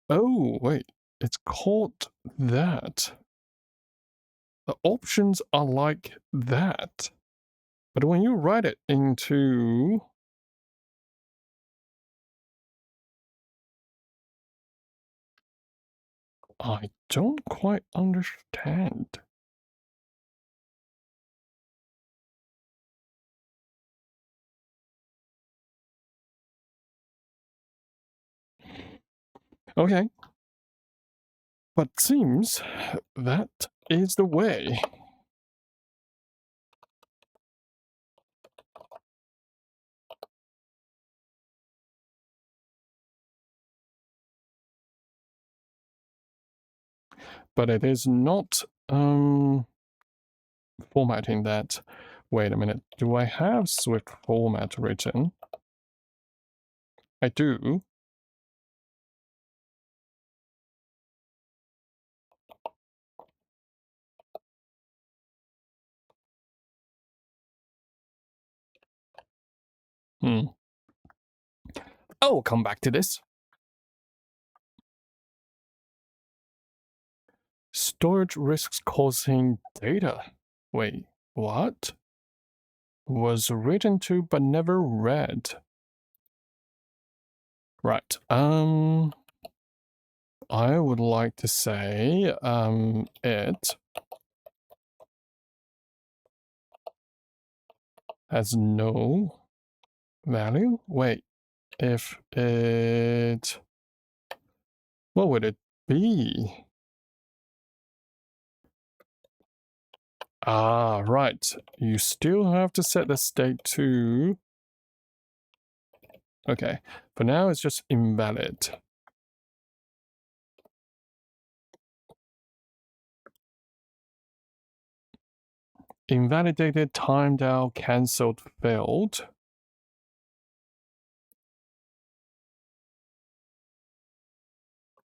Oh, wait. It's called that. The options are like that. But when you write it into... I don't quite understand. Okay. But seems that is the way. but it is not formatting that. Wait a minute, do I have Swift format written? I do. I'll come back to this. Storage risks causing data. Wait, what? Was written to but never read. Right. I would like to say it has no value. Wait, if it, what would it be? Ah, right. You still have to set the state to. Okay, for now it's just invalid. Invalidated, timed out, cancelled, failed.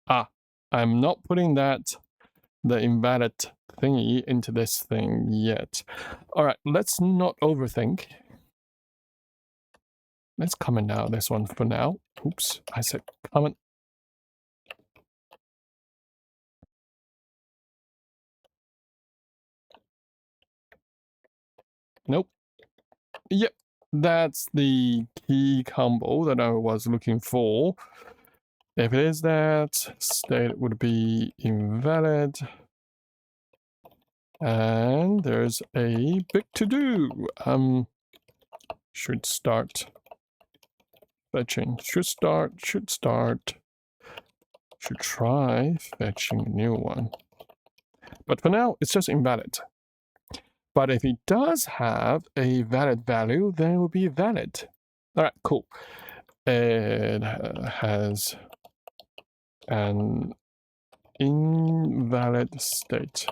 Ah, I'm not putting the invalid thingy into this thing yet. All right, let's not overthink. Let's comment out this one for now. Oops, I said comment. Nope. Yep, that's the key combo that I was looking for. If it is that, state would be invalid. And there's a big to-do. Should start fetching. Should try fetching a new one. But for now, it's just invalid. But if it does have a valid value, then it will be valid. All right, cool. It has an invalid state.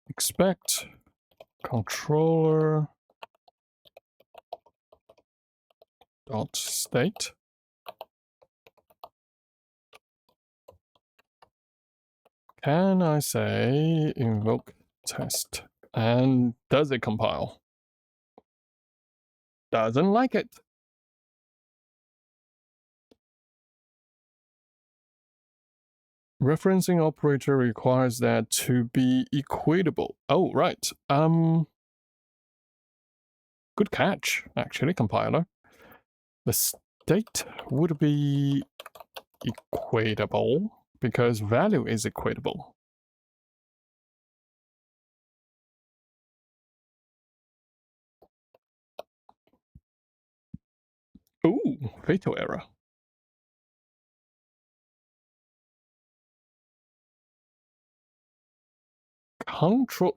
Expect controller dot state. Can I say invoke test? And does it compile? Doesn't like it. Referencing operator requires that to be equatable. Oh, right. Good catch, actually, compiler. The state would be equatable because value is equatable. Ooh, fatal error.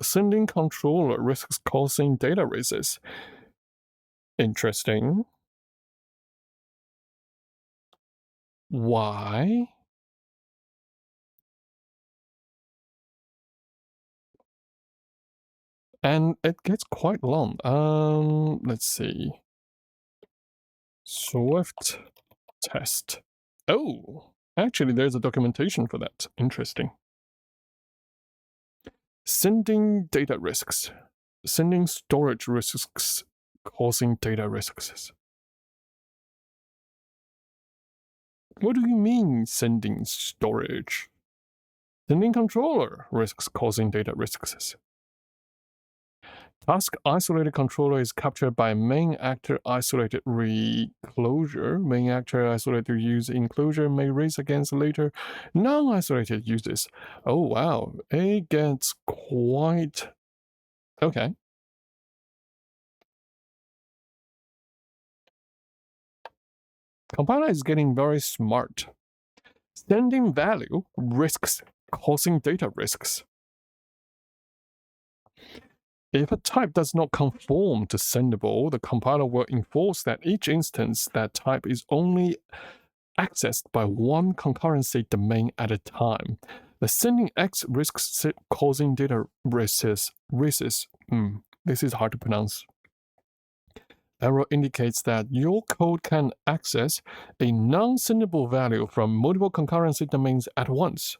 Sending controller risks causing data races. Interesting. Why? And it gets quite long. Let's see. Swift test. Oh, actually, there's a documentation for that. Interesting. Sending data risks. Sending storage risks causing data risks. What do you mean, sending storage? Sending controller risks causing data risks. Task isolated controller is captured by main actor isolated reclosure. Main actor isolated use enclosure may raise against later non-isolated users. Oh wow, it gets quite... Okay. Compiler is getting very smart. Sending value risks causing data risks. If a type does not conform to Sendable, the compiler will enforce that each instance that type is only accessed by one concurrency domain at a time. The sending X risks causing data races. This is hard to pronounce. Error indicates that your code can access a non-sendable value from multiple concurrency domains at once.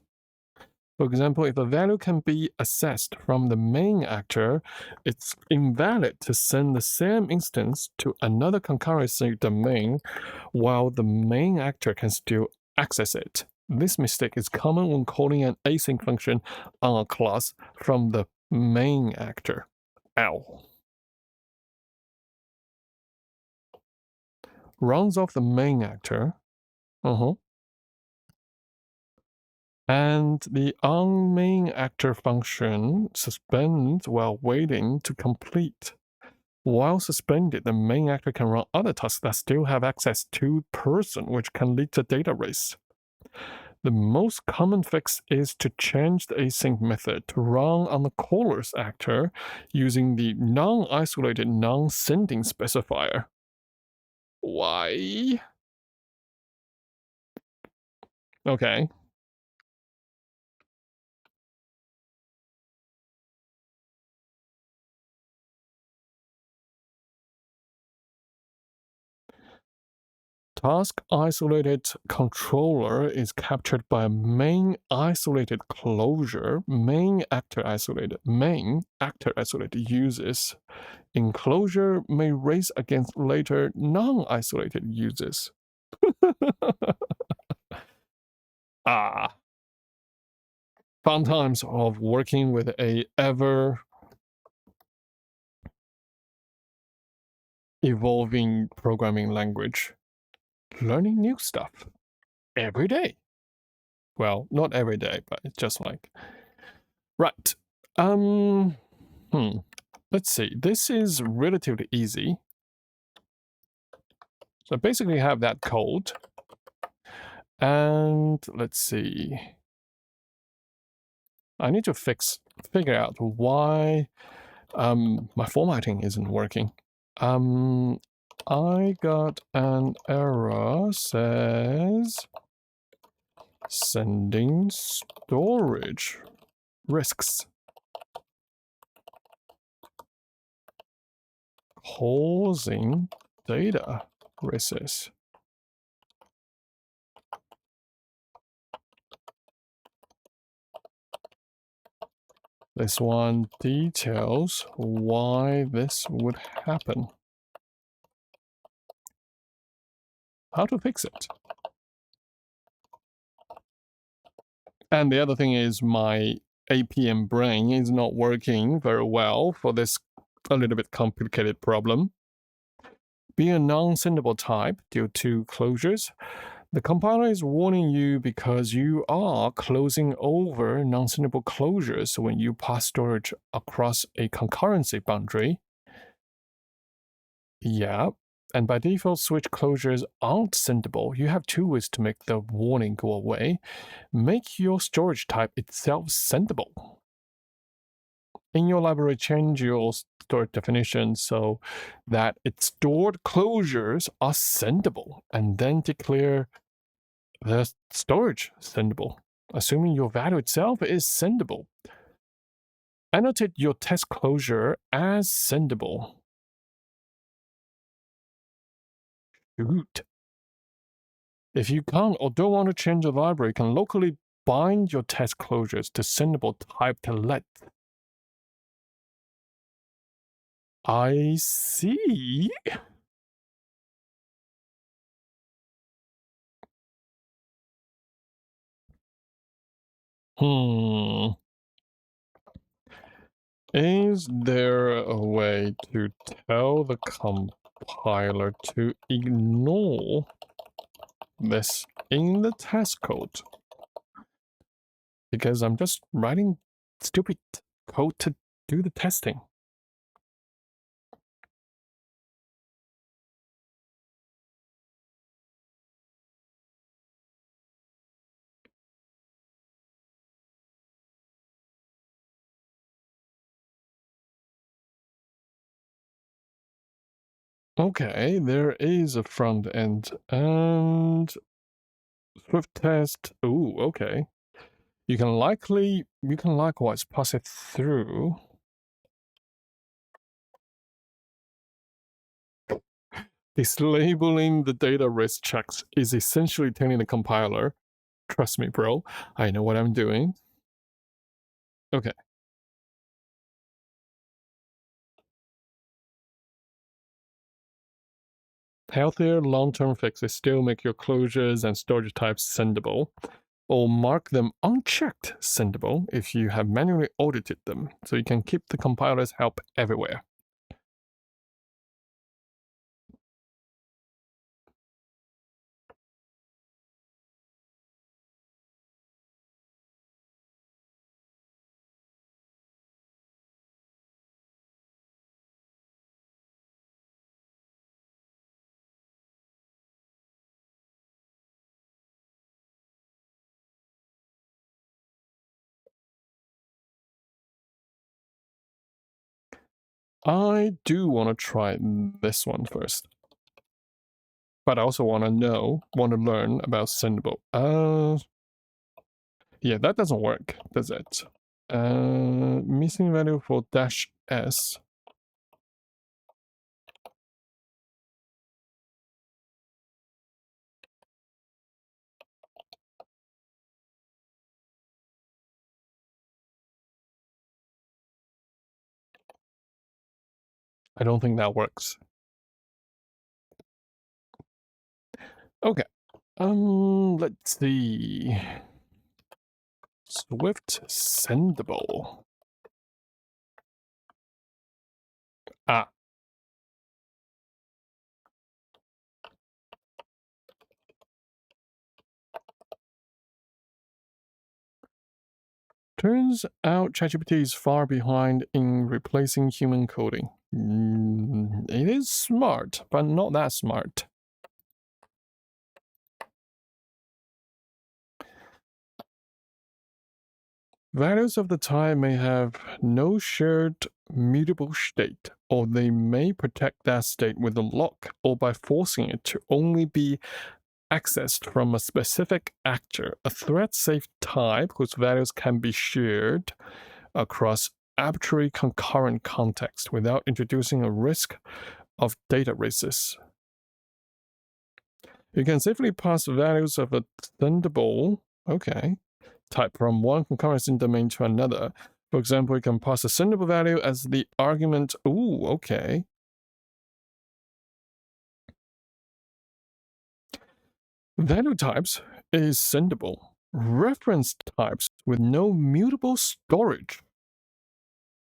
For example, if a value can be accessed from the main actor, it's invalid to send the same instance to another concurrency domain while the main actor can still access it. This mistake is common when calling an async function on a class from the main actor. Ow. Runs off the main actor. And the onMain actor function suspends while waiting to complete. While suspended, the main actor can run other tasks that still have access to person, which can lead to data race. The most common fix is to change the async method to run on the caller's actor using the non-isolated non-sending specifier. Why? Okay. Task isolated controller is captured by main isolated closure, main actor isolated uses. Enclosure may race against later non-isolated uses. Fun times of working with a ever evolving programming language. Learning new stuff every day. Well, not every day, but it's just like... Right. Let's see. This is relatively easy. So I basically have that code. And let's see. I need to figure out why my formatting isn't working. I got an error says sending storage risks. Causing data races. This one details why this would happen. How to fix it. And the other thing is my APM brain is not working very well for this a little bit complicated problem. Being a non-sendable type due to closures, the compiler is warning you because you are closing over non-sendable closures when you pass storage across a concurrency boundary. Yeah, and by default, switch closures aren't sendable. You have two ways to make the warning go away. Make your storage type itself sendable. In your library, change your storage definition so that its stored closures are sendable, and then declare the storage sendable, assuming your value itself is sendable. Annotate your test closure as sendable. Shoot. If you can't or don't want to change the library, you can locally bind your test closures to sendable type to let. I see. Is there a way to tell the compiler to ignore this in the test code? Because I'm just writing stupid code to do the testing. Okay, there is a front end, and Swift test. Ooh, okay. You can likewise pass it through. Dislabeling the data risk checks is essentially telling the compiler, trust me, bro, I know what I'm doing. Okay. Healthier long-term fixes still make your closures and storage types sendable, or mark them unchecked sendable if you have manually audited them, so you can keep the compiler's help everywhere. I do want to try this one first. But I also want to learn about Sendable. Yeah, that doesn't work, does it? Missing value for -s. I don't think that works. Okay. Let's see. Swift Sendable. Ah. Turns out ChatGPT is far behind in replacing human coding. It is smart, but not that smart. Values of the type may have no shared mutable state, or they may protect that state with a lock or by forcing it to only be accessed from a specific actor, a thread-safe type whose values can be shared across arbitrary concurrent context without introducing a risk of data races. You can safely pass values of a sendable, okay, type from one concurrency domain to another. For example, you can pass a sendable value as the argument. Ooh, okay. Value types is sendable. Reference types with no mutable storage.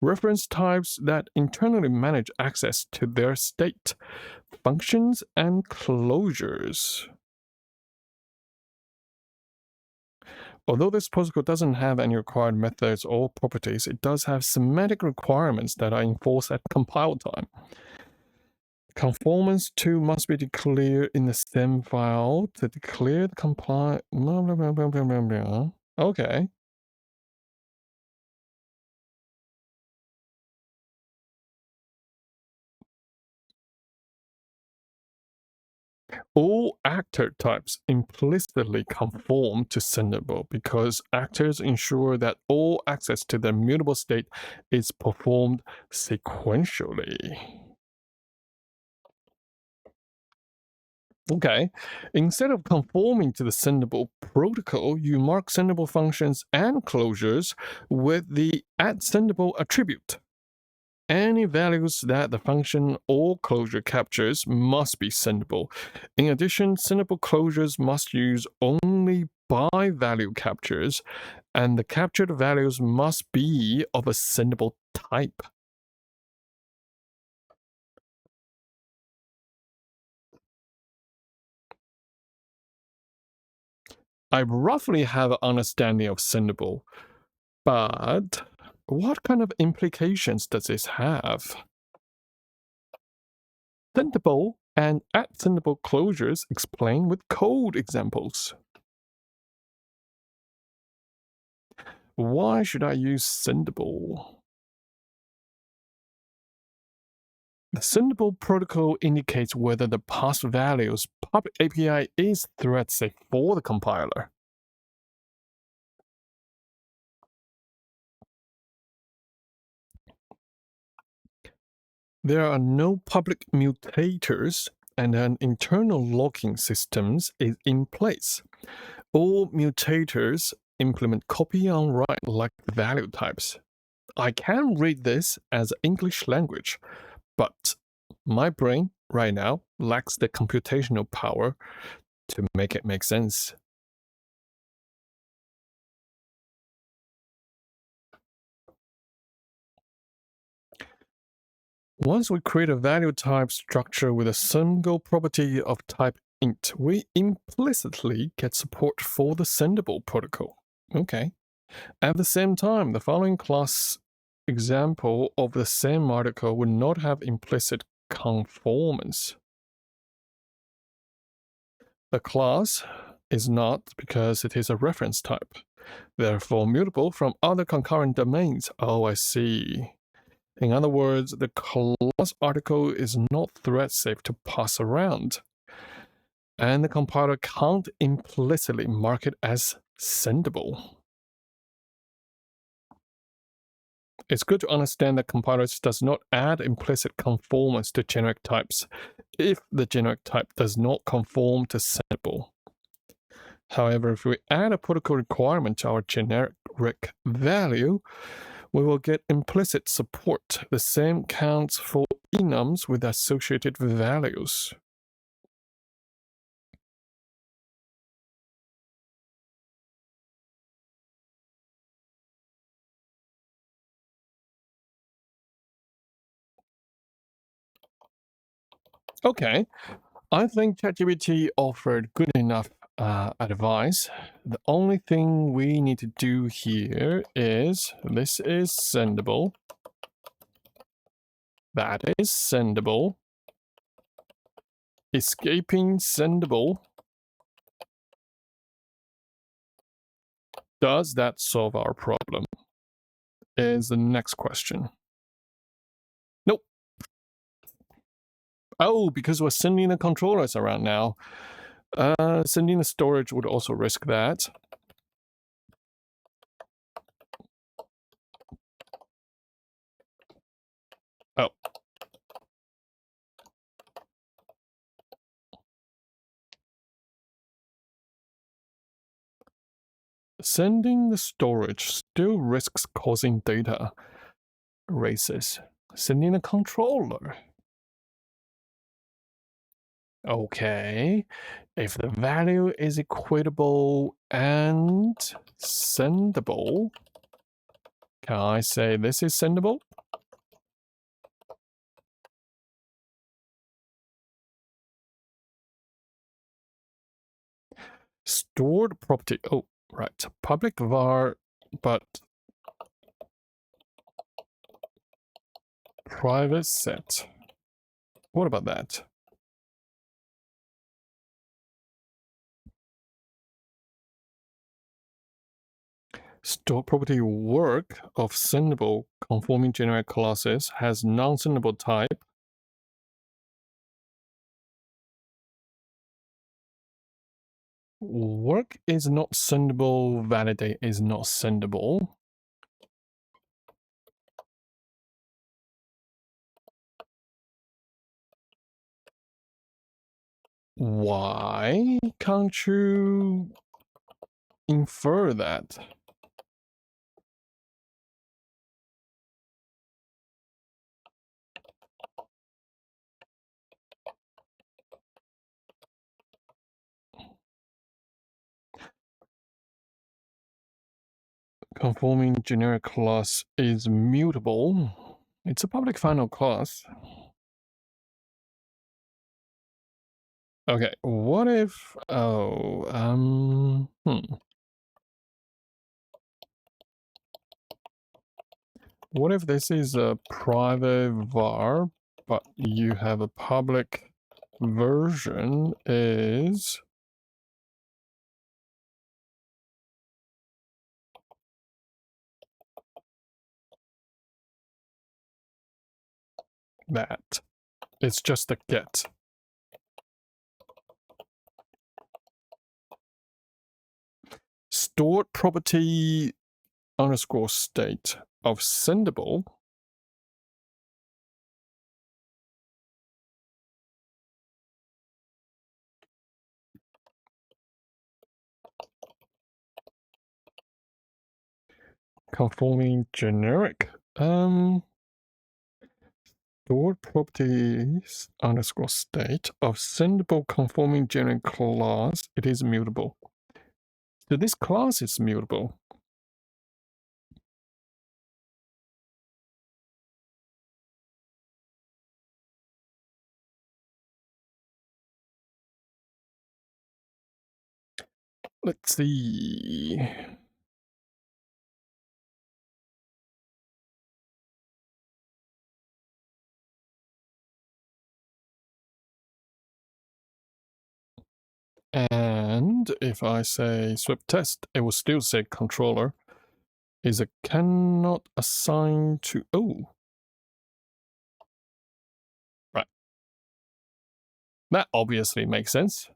Reference types that internally manage access to their state, functions, and closures. Although this protocol doesn't have any required methods or properties, it does have semantic requirements that are enforced at compile time. Conformance to must be declared in the stem file to declare the compile. Blah, blah, blah, blah, blah, blah, blah. Okay. All actor types implicitly conform to Sendable because actors ensure that all access to the mutable state is performed sequentially. Okay, instead of conforming to the Sendable protocol, you mark Sendable functions and closures with the @Sendable attribute. Any values that the function or closure captures must be sendable. In addition, sendable closures must use only by value captures, and the captured values must be of a sendable type. I roughly have an understanding of sendable, but what kind of implications does this have? Sendable and @Sendable closures explain with code examples. Why should I use Sendable? The Sendable protocol indicates whether the pass value's public API is thread safe for the compiler. There are no public mutators, and an internal locking system is in place. All mutators implement copy on write like value types. I can read this as English language, but my brain right now lacks the computational power to make it make sense. Once we create a value type structure with a single property of type int, we implicitly get support for the Sendable protocol. Okay. At the same time, the following class example of the same article would not have implicit conformance. The class is not because it is a reference type. Therefore, mutable from other concurrent domains. Oh, I see. In other words, the class article is not thread safe to pass around. And the compiler can't implicitly mark it as sendable. It's good to understand that compilers does not add implicit conformance to generic types if the generic type does not conform to sendable. However, if we add a protocol requirement to our generic value, we will get implicit support. The same counts for enums with associated values. Okay, I think ChatGPT offered good enough advice. The only thing we need to do here is, this is sendable. That is sendable. Escaping sendable. Does that solve our problem? Is the next question. Nope. Oh, because we're sending the controllers around now. Sending the storage would also risk that. Oh. Sending the storage still risks causing data races. Sending a controller. Okay. If the value is equatable and sendable, can I say this is sendable? Stored property. Oh, right. Public var, but private set. What about that? Store property work of sendable conforming generic classes has non-sendable type. Work is not sendable, validate is not sendable. Why can't you infer that? Conforming generic class is mutable. It's a public final class. Okay, what if, what if this is a private var, but you have a public version is that? It's just a get. Stored property underscore state of Sendable. Conforming generic. Stored properties underscore state of Sendable conforming generic class. It is mutable. So this class is mutable. Let's see. And if I say Swift test, it will still say controller is a cannot assign to. Oh, right. That obviously makes sense.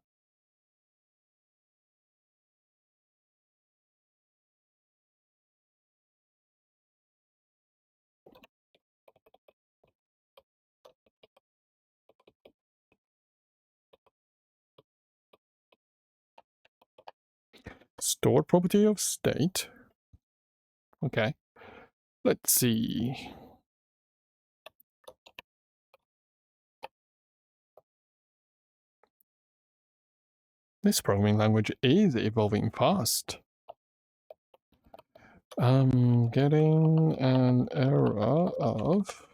Stored property of state. Okay. Let's see. This programming language is evolving fast. I'm getting an error of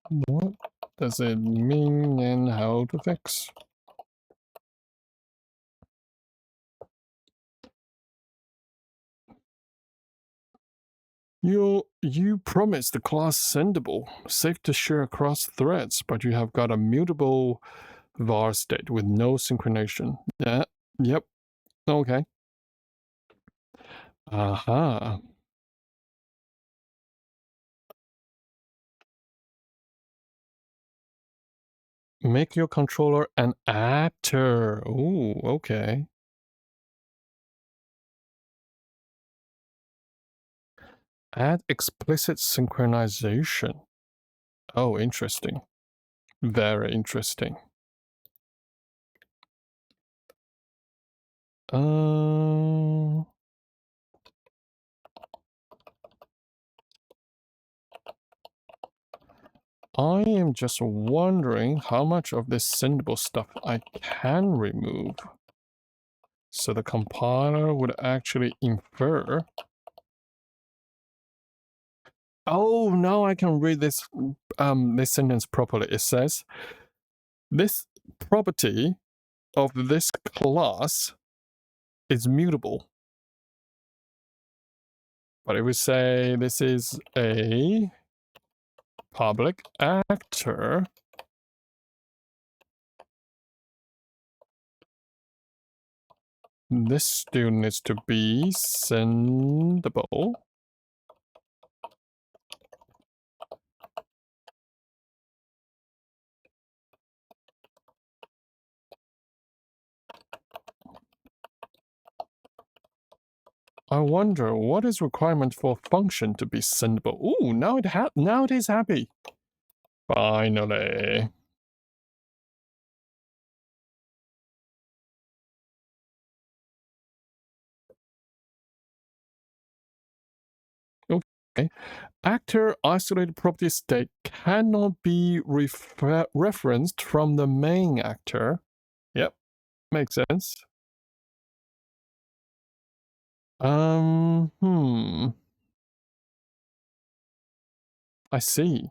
what does it mean and how to fix? You promised the class Sendable, safe to share across threads, but you have got a mutable var state with no synchronization. Yeah, yep, okay. Aha. Make your controller an actor. Ooh, okay. Add explicit synchronization. Oh, interesting. Very interesting. I am just wondering how much of this sendable stuff I can remove. So the compiler would actually infer. Oh, now I can read this this sentence properly. It says this property of this class is mutable. But it would say this is a public actor. This still needs to be sendable. I wonder what is requirement for function to be sendable. Ooh, now it is happy. Finally. Okay. Actor isolated property state cannot be referenced from the main actor. Yep, makes sense. I see.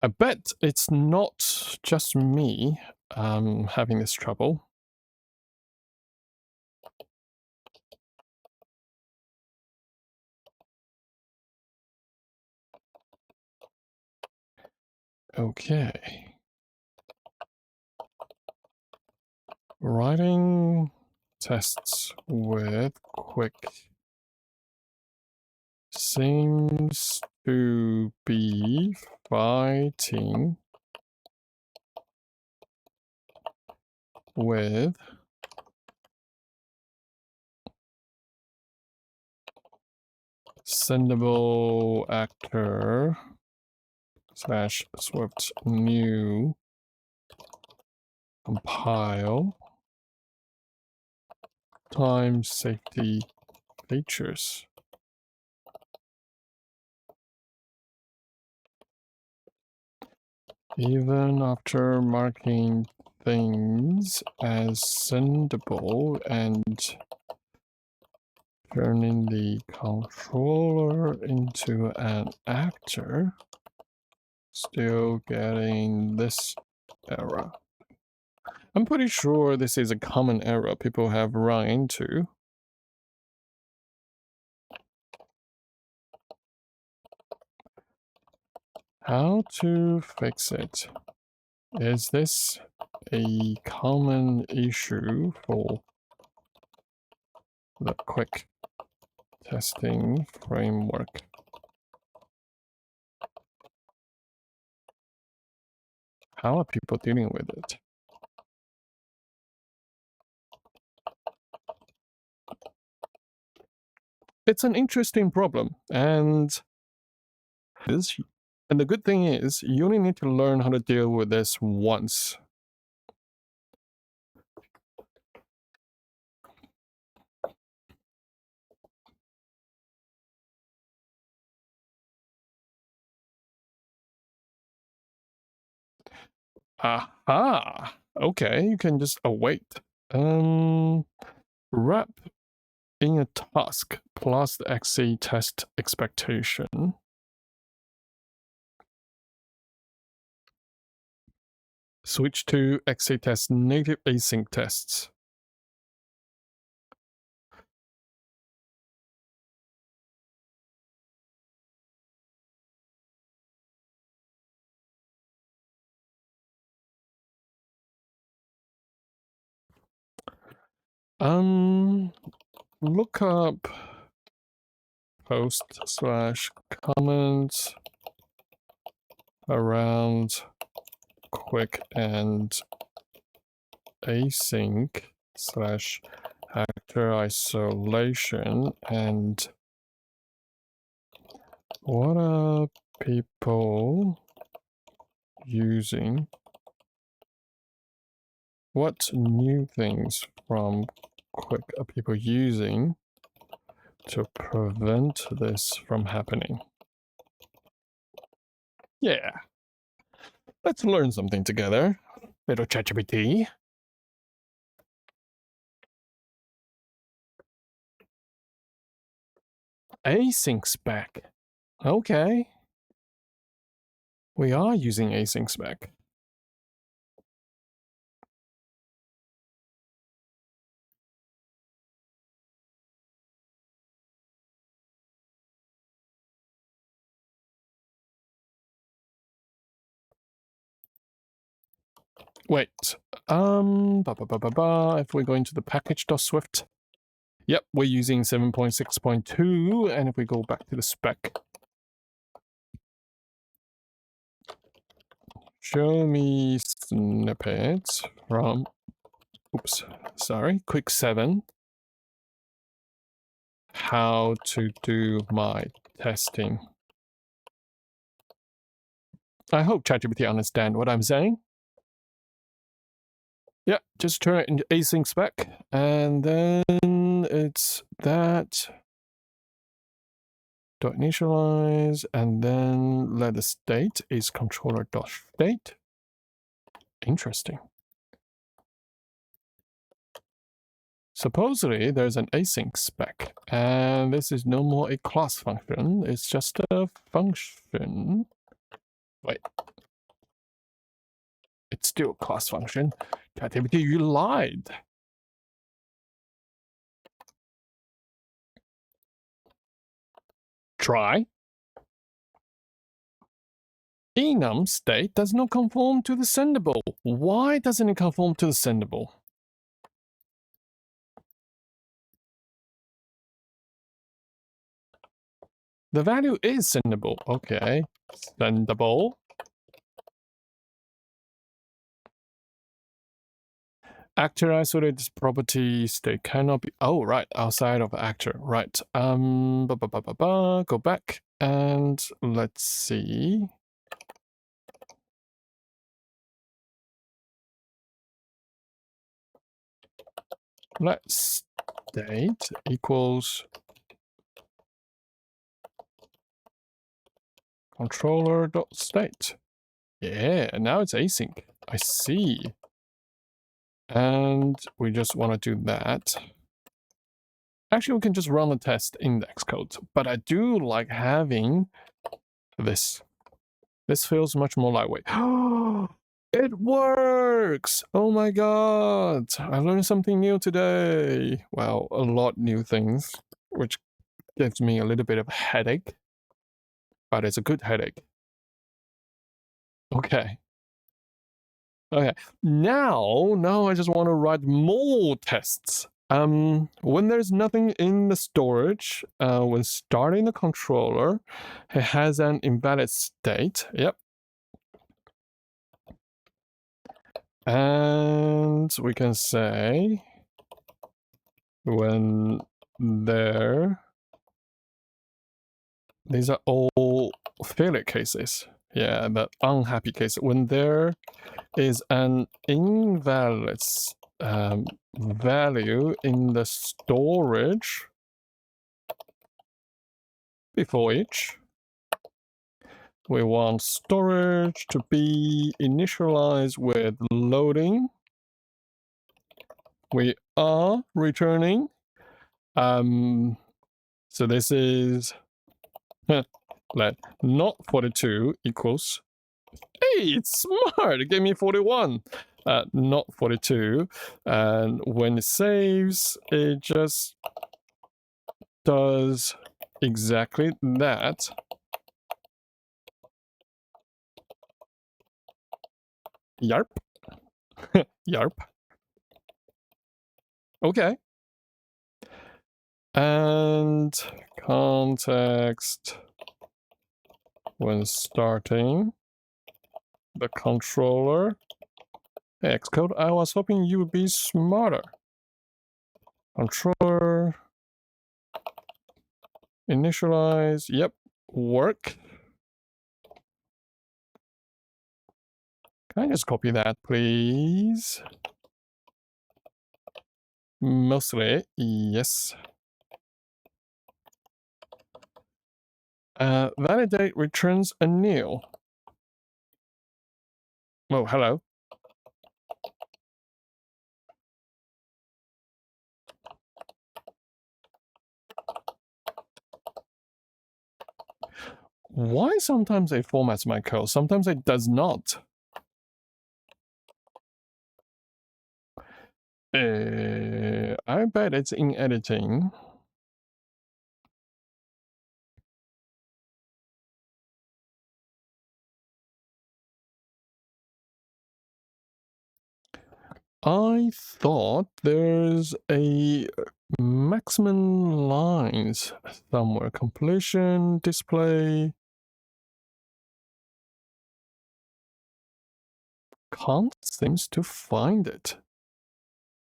I bet it's not just me having this trouble. Okay. Writing tests with quick seems to be fighting with Sendable actor / Swift new compile time safety features. Even after marking things as sendable and turning the controller into an actor, still getting this error. I'm pretty sure this is a common error people have run into. How to fix it? Is this a common issue for the quick testing framework? How are people dealing with it? It's an interesting problem, and the good thing is you only need to learn how to deal with this once. Aha! Okay, you can just await. Wrap in a task plus the XC test expectation. Switch to XC test native async tests. Look up post / comments around quick and async / actor isolation, and what are people using? What new things from quick are people using to prevent this from happening? Yeah. Let's learn something together, little ChatGPT. Async spec. Okay. We are using async spec. Wait, if we go into the package.swift, yep, we're using 7.6.2, and if we go back to the spec, show me snippets from, quick 7, how to do my testing. I hope ChatGPT understands what I'm saying. Yeah, just turn it into async spec, and then it's that dot initialize, and then let the state is controller.state. Interesting. Supposedly there's an async spec, and this is no more a class function, it's just a function. Wait. It's still a class function. ChatGPT, you lied. Try. Enum state does not conform to the sendable. Why doesn't it conform to the sendable? The value is sendable. Okay. Sendable. Actor isolated property state cannot be. Oh, right. Outside of actor. Right. Go back and let's see. Let state equals controller.state. Yeah, now it's async. I see. And we just want to do that. Actually, we can just run the test index code. But I do like having this. This feels much more lightweight. It works! Oh my god! I learned something new today. Well, a lot new things, which gives me a little bit of a headache. But it's a good headache. Okay. Okay. Now I just want to write more tests. When there's nothing in the storage, when starting the controller, it has an invalid state. Yep. And we can say when these are all failure cases. Yeah, the unhappy case. When there is an invalid value in the storage before each, we want storage to be initialized with loading. We are returning. So this is let not 42 equals. Hey, it's smart. It gave me 41. Not 42. And when it saves, it just does exactly that. Yarp. Yarp. Okay. And context when starting the controller. Hey, Xcode, I was hoping you would be smarter. Controller. Initialize. Yep. Work. Can I just copy that, please? Mostly, yes. Validate returns a nil. Oh, hello. Why sometimes it formats my code, sometimes it does not? I bet it's in editing. I thought there's a maximum lines somewhere. Completion, display. Can't seems to find it.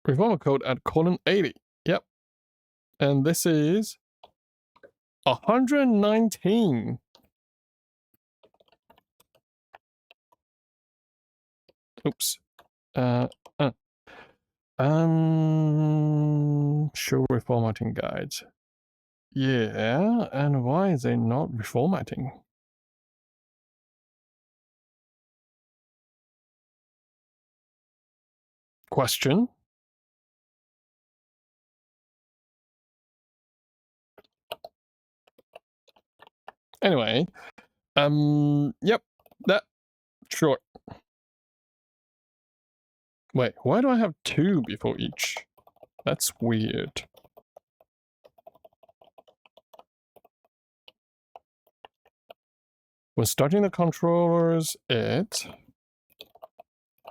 Reformer code at :80. Yep. And this is 119. Oops. Show reformatting guides. Yeah, and why is it not reformatting? Question. Anyway, yep, that, sure. Wait, why do I have 2 before each? That's weird. When starting the controllers, it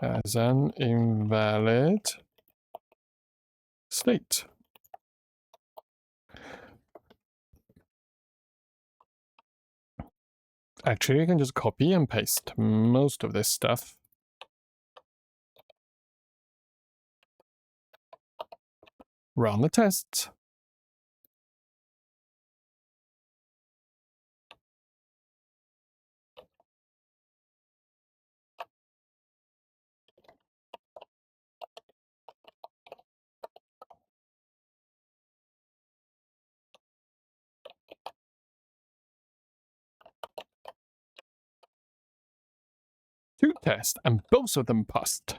has an invalid state. Actually, you can just copy and paste most of this stuff. Run the tests. Two tests, and both of them passed.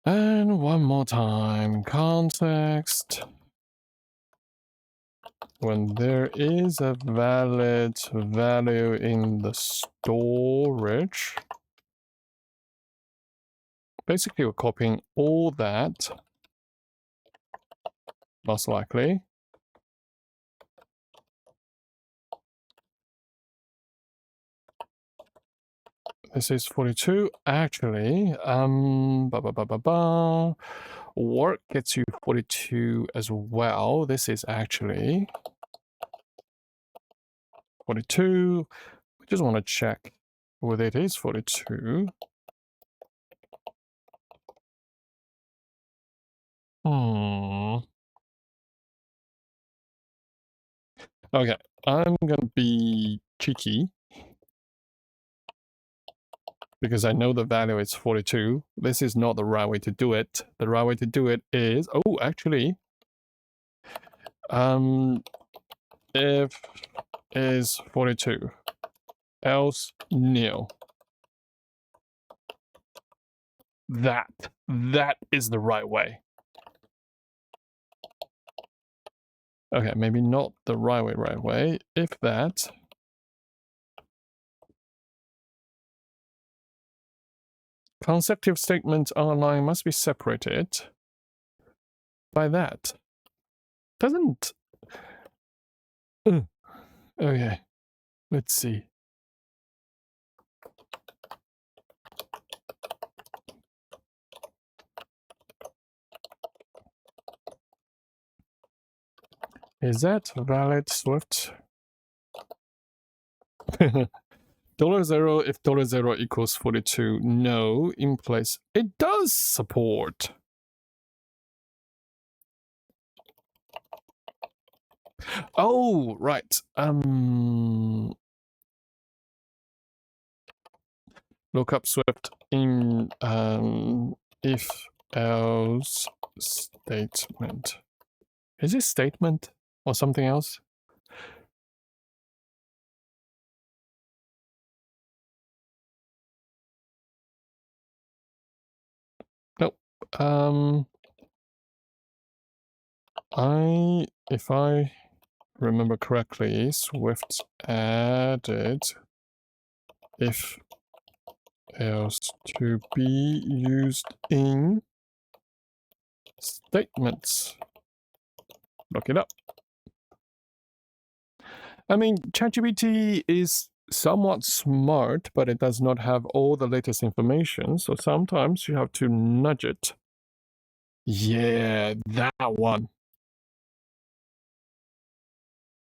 And one more time, context. When there is a valid value in the storage, basically we're copying all that, most likely. This is 42. Actually, work gets you 42 as well. This is actually 42. We just want to check whether it is 42. Okay, I'm gonna be cheeky because I know the value is 42. This is not the right way to do it. The right way to do it is, oh, actually, if is 42, else nil. That is the right way. Okay, maybe not the right way. If that, consecutive statements online must be separated by that. Doesn't. Okay, let's see. Is that valid, Swift? $0 if $0 equals 42. No, in place. It does support. Oh, right. Look up Swift in if else statement. Is it statement or something else? Nope. If I remember correctly, Swift added if else to be used in statements. Look it up. I mean, ChatGPT is somewhat smart, but it does not have all the latest information, so sometimes you have to nudge it. Yeah, that one.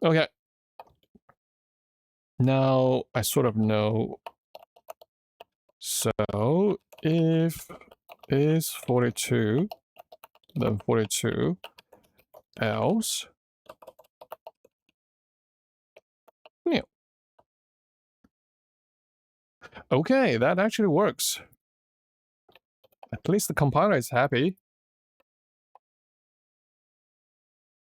Okay. Now I sort of know. So if is 42, then 42, else. Yeah. Okay, that actually works. At least the compiler is happy.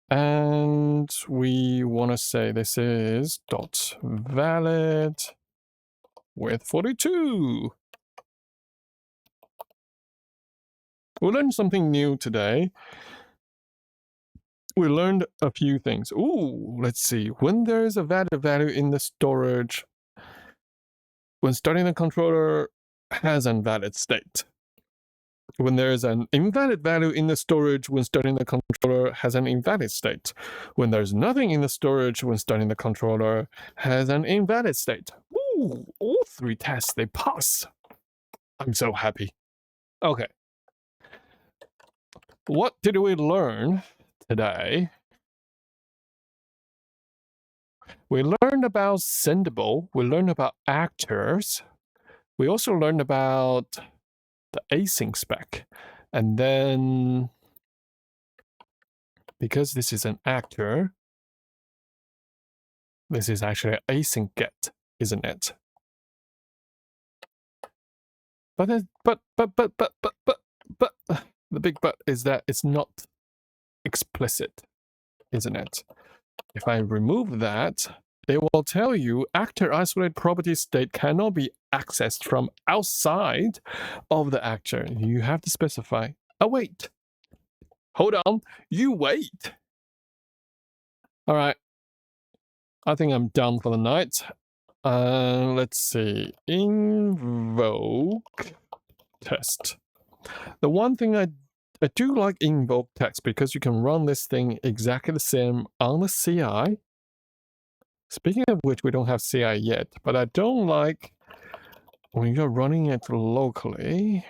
And we want to say this is dot valid with 42. We learned something new today. We learned a few things. Ooh, let's see. When there is a valid value in the storage, when starting the controller has an invalid state. When there is an invalid value in the storage, when starting the controller has an invalid state. When there's nothing in the storage, when starting the controller has an invalid state. Ooh, all three tests, they pass. I'm so happy. Okay. What did we learn today? We learned about Sendable. We learned about actors. We also learned about the async spec. And then, because this is an actor, this is actually an async get, isn't it? But the big but is that it's not explicit, isn't it? If I remove that, it will tell you actor isolated property state cannot be accessed from outside of the actor. You have to specify. Oh, wait. Hold on. You wait. All right. I think I'm done for the night. Let's see. Invoke test. The one thing I do like invoke text because you can run this thing exactly the same on the CI. Speaking of which, we don't have CI yet, but I don't like when you're running it locally.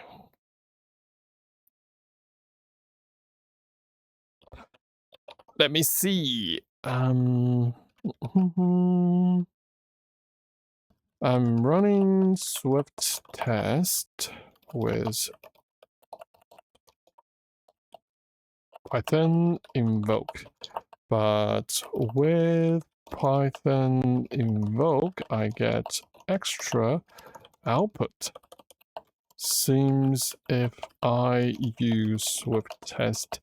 Let me see. I'm running Swift test with Python invoke, but with Python invoke, I get extra output. Seems if I use Swift test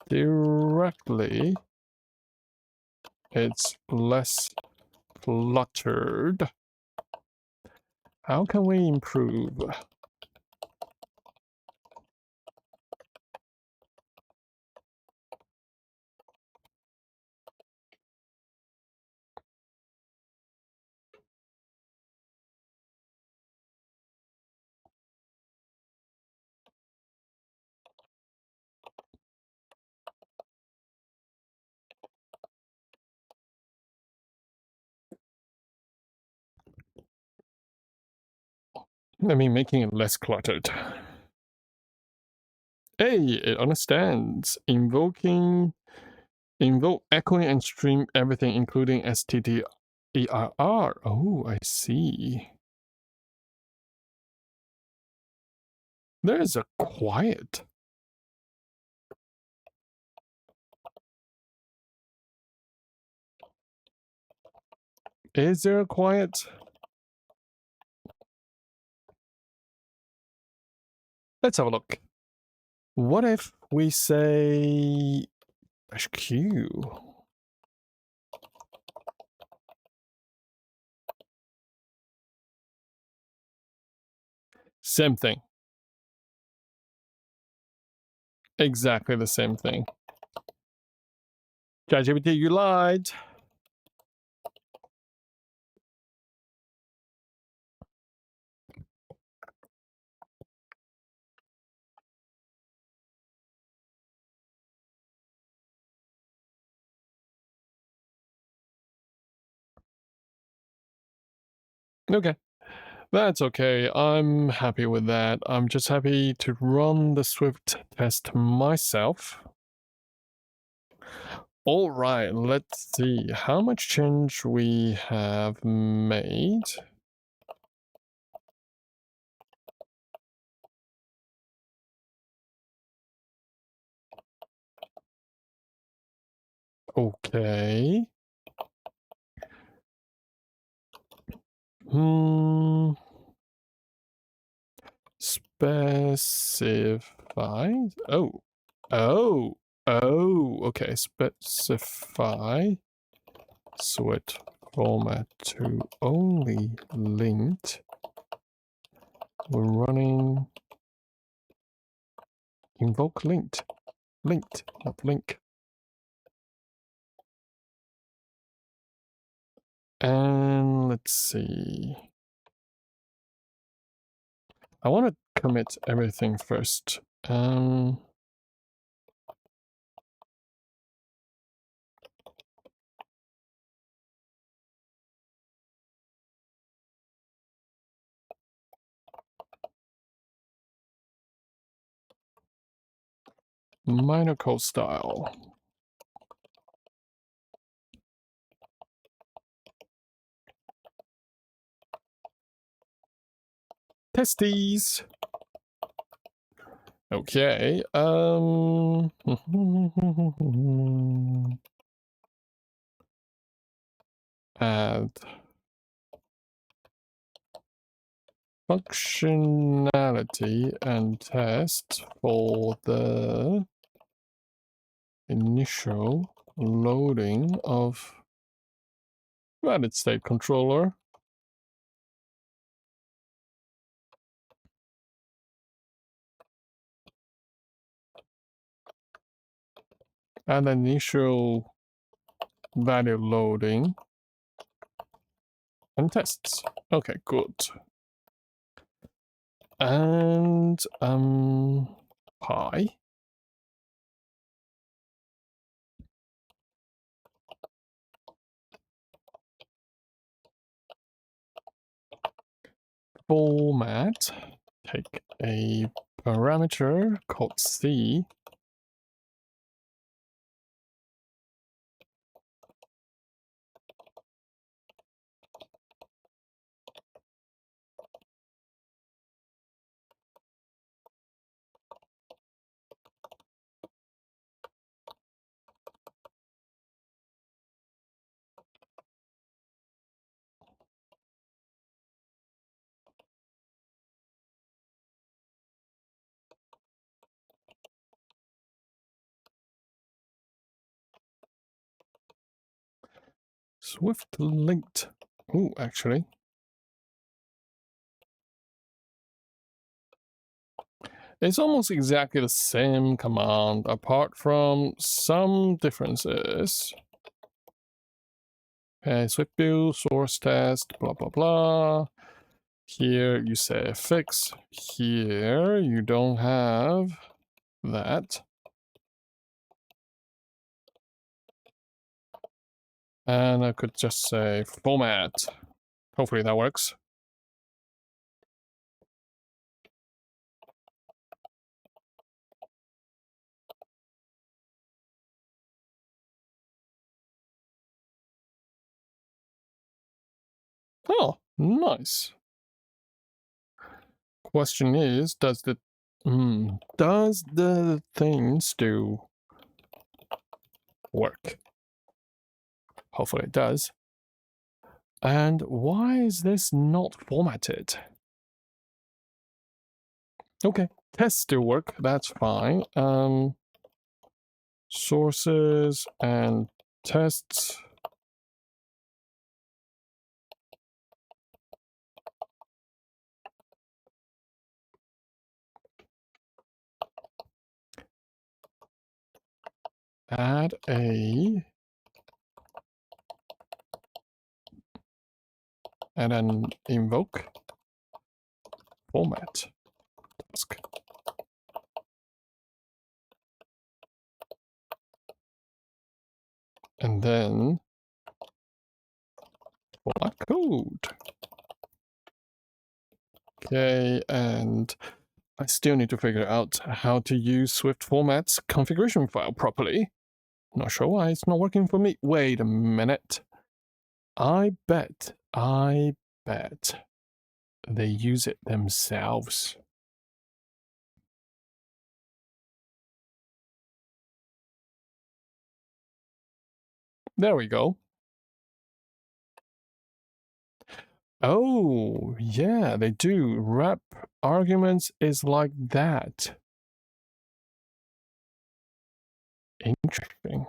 directly, it's less cluttered. How can we improve? I mean, making it less cluttered. Hey, it understands. Invoke, echoing, and stream everything, including stderr. Oh, I see. There's a quiet. Is there a quiet? Let's have a look. What if we say -q? Same thing. Exactly the same thing. ChatGPT, you lied. Okay. That's okay. I'm happy with that. I'm just happy to run the Swift test myself. All right, let's see how much change we have made. Okay. Specify. Okay. Specify Swift format to only linked. We're running invoke linked, not link. And let's see. I want to commit everything first. Minor code style. Testes. Okay. Add functionality and test for the initial loading of ValidStateController. And initial value loading and tests. Okay, good. And pi. Format. Take a parameter called C. Swift linked. Oh, actually. It's almost exactly the same command, apart from some differences. Okay, Swift build, source test, blah, blah, blah. Here you say fix. Here you don't have that. And I could just say format. Hopefully that works. Oh, nice. Question is, does the thing still work? Hopefully it does. And why is this not formatted? Okay, tests still work, that's fine. Sources and tests. Add a and then invoke format task. And then format code. Okay, and I still need to figure out how to use Swift Format's configuration file properly. Not sure why it's not working for me. Wait a minute. I bet they use it themselves. There we go. Oh, yeah, they do. Wrap arguments is like that. Interesting.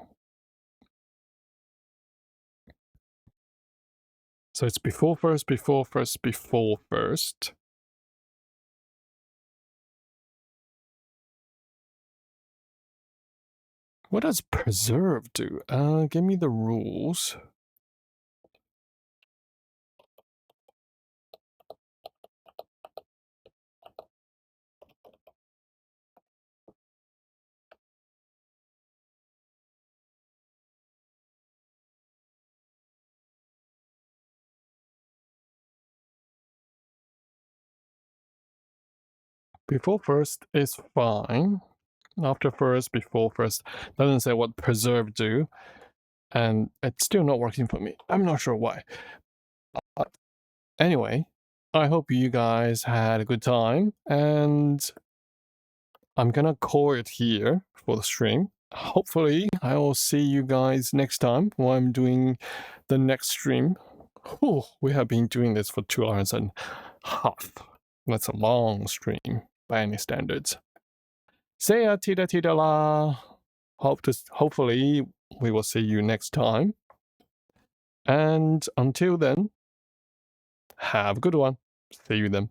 So it's before first, before first, before first. What does preserve do? Give me the rules. Before first is fine. After first, before first. Doesn't say what preserve do. And it's still not working for me. I'm not sure why. Anyway, I hope you guys had a good time, and I'm gonna call it here for the stream. Hopefully, I will see you guys next time when I'm doing the next stream. Whew, we have been doing this for 2 hours and a half. That's a long stream by any standards. See ya, tita tita la. Hopefully, we will see you next time. And until then, have a good one. See you then.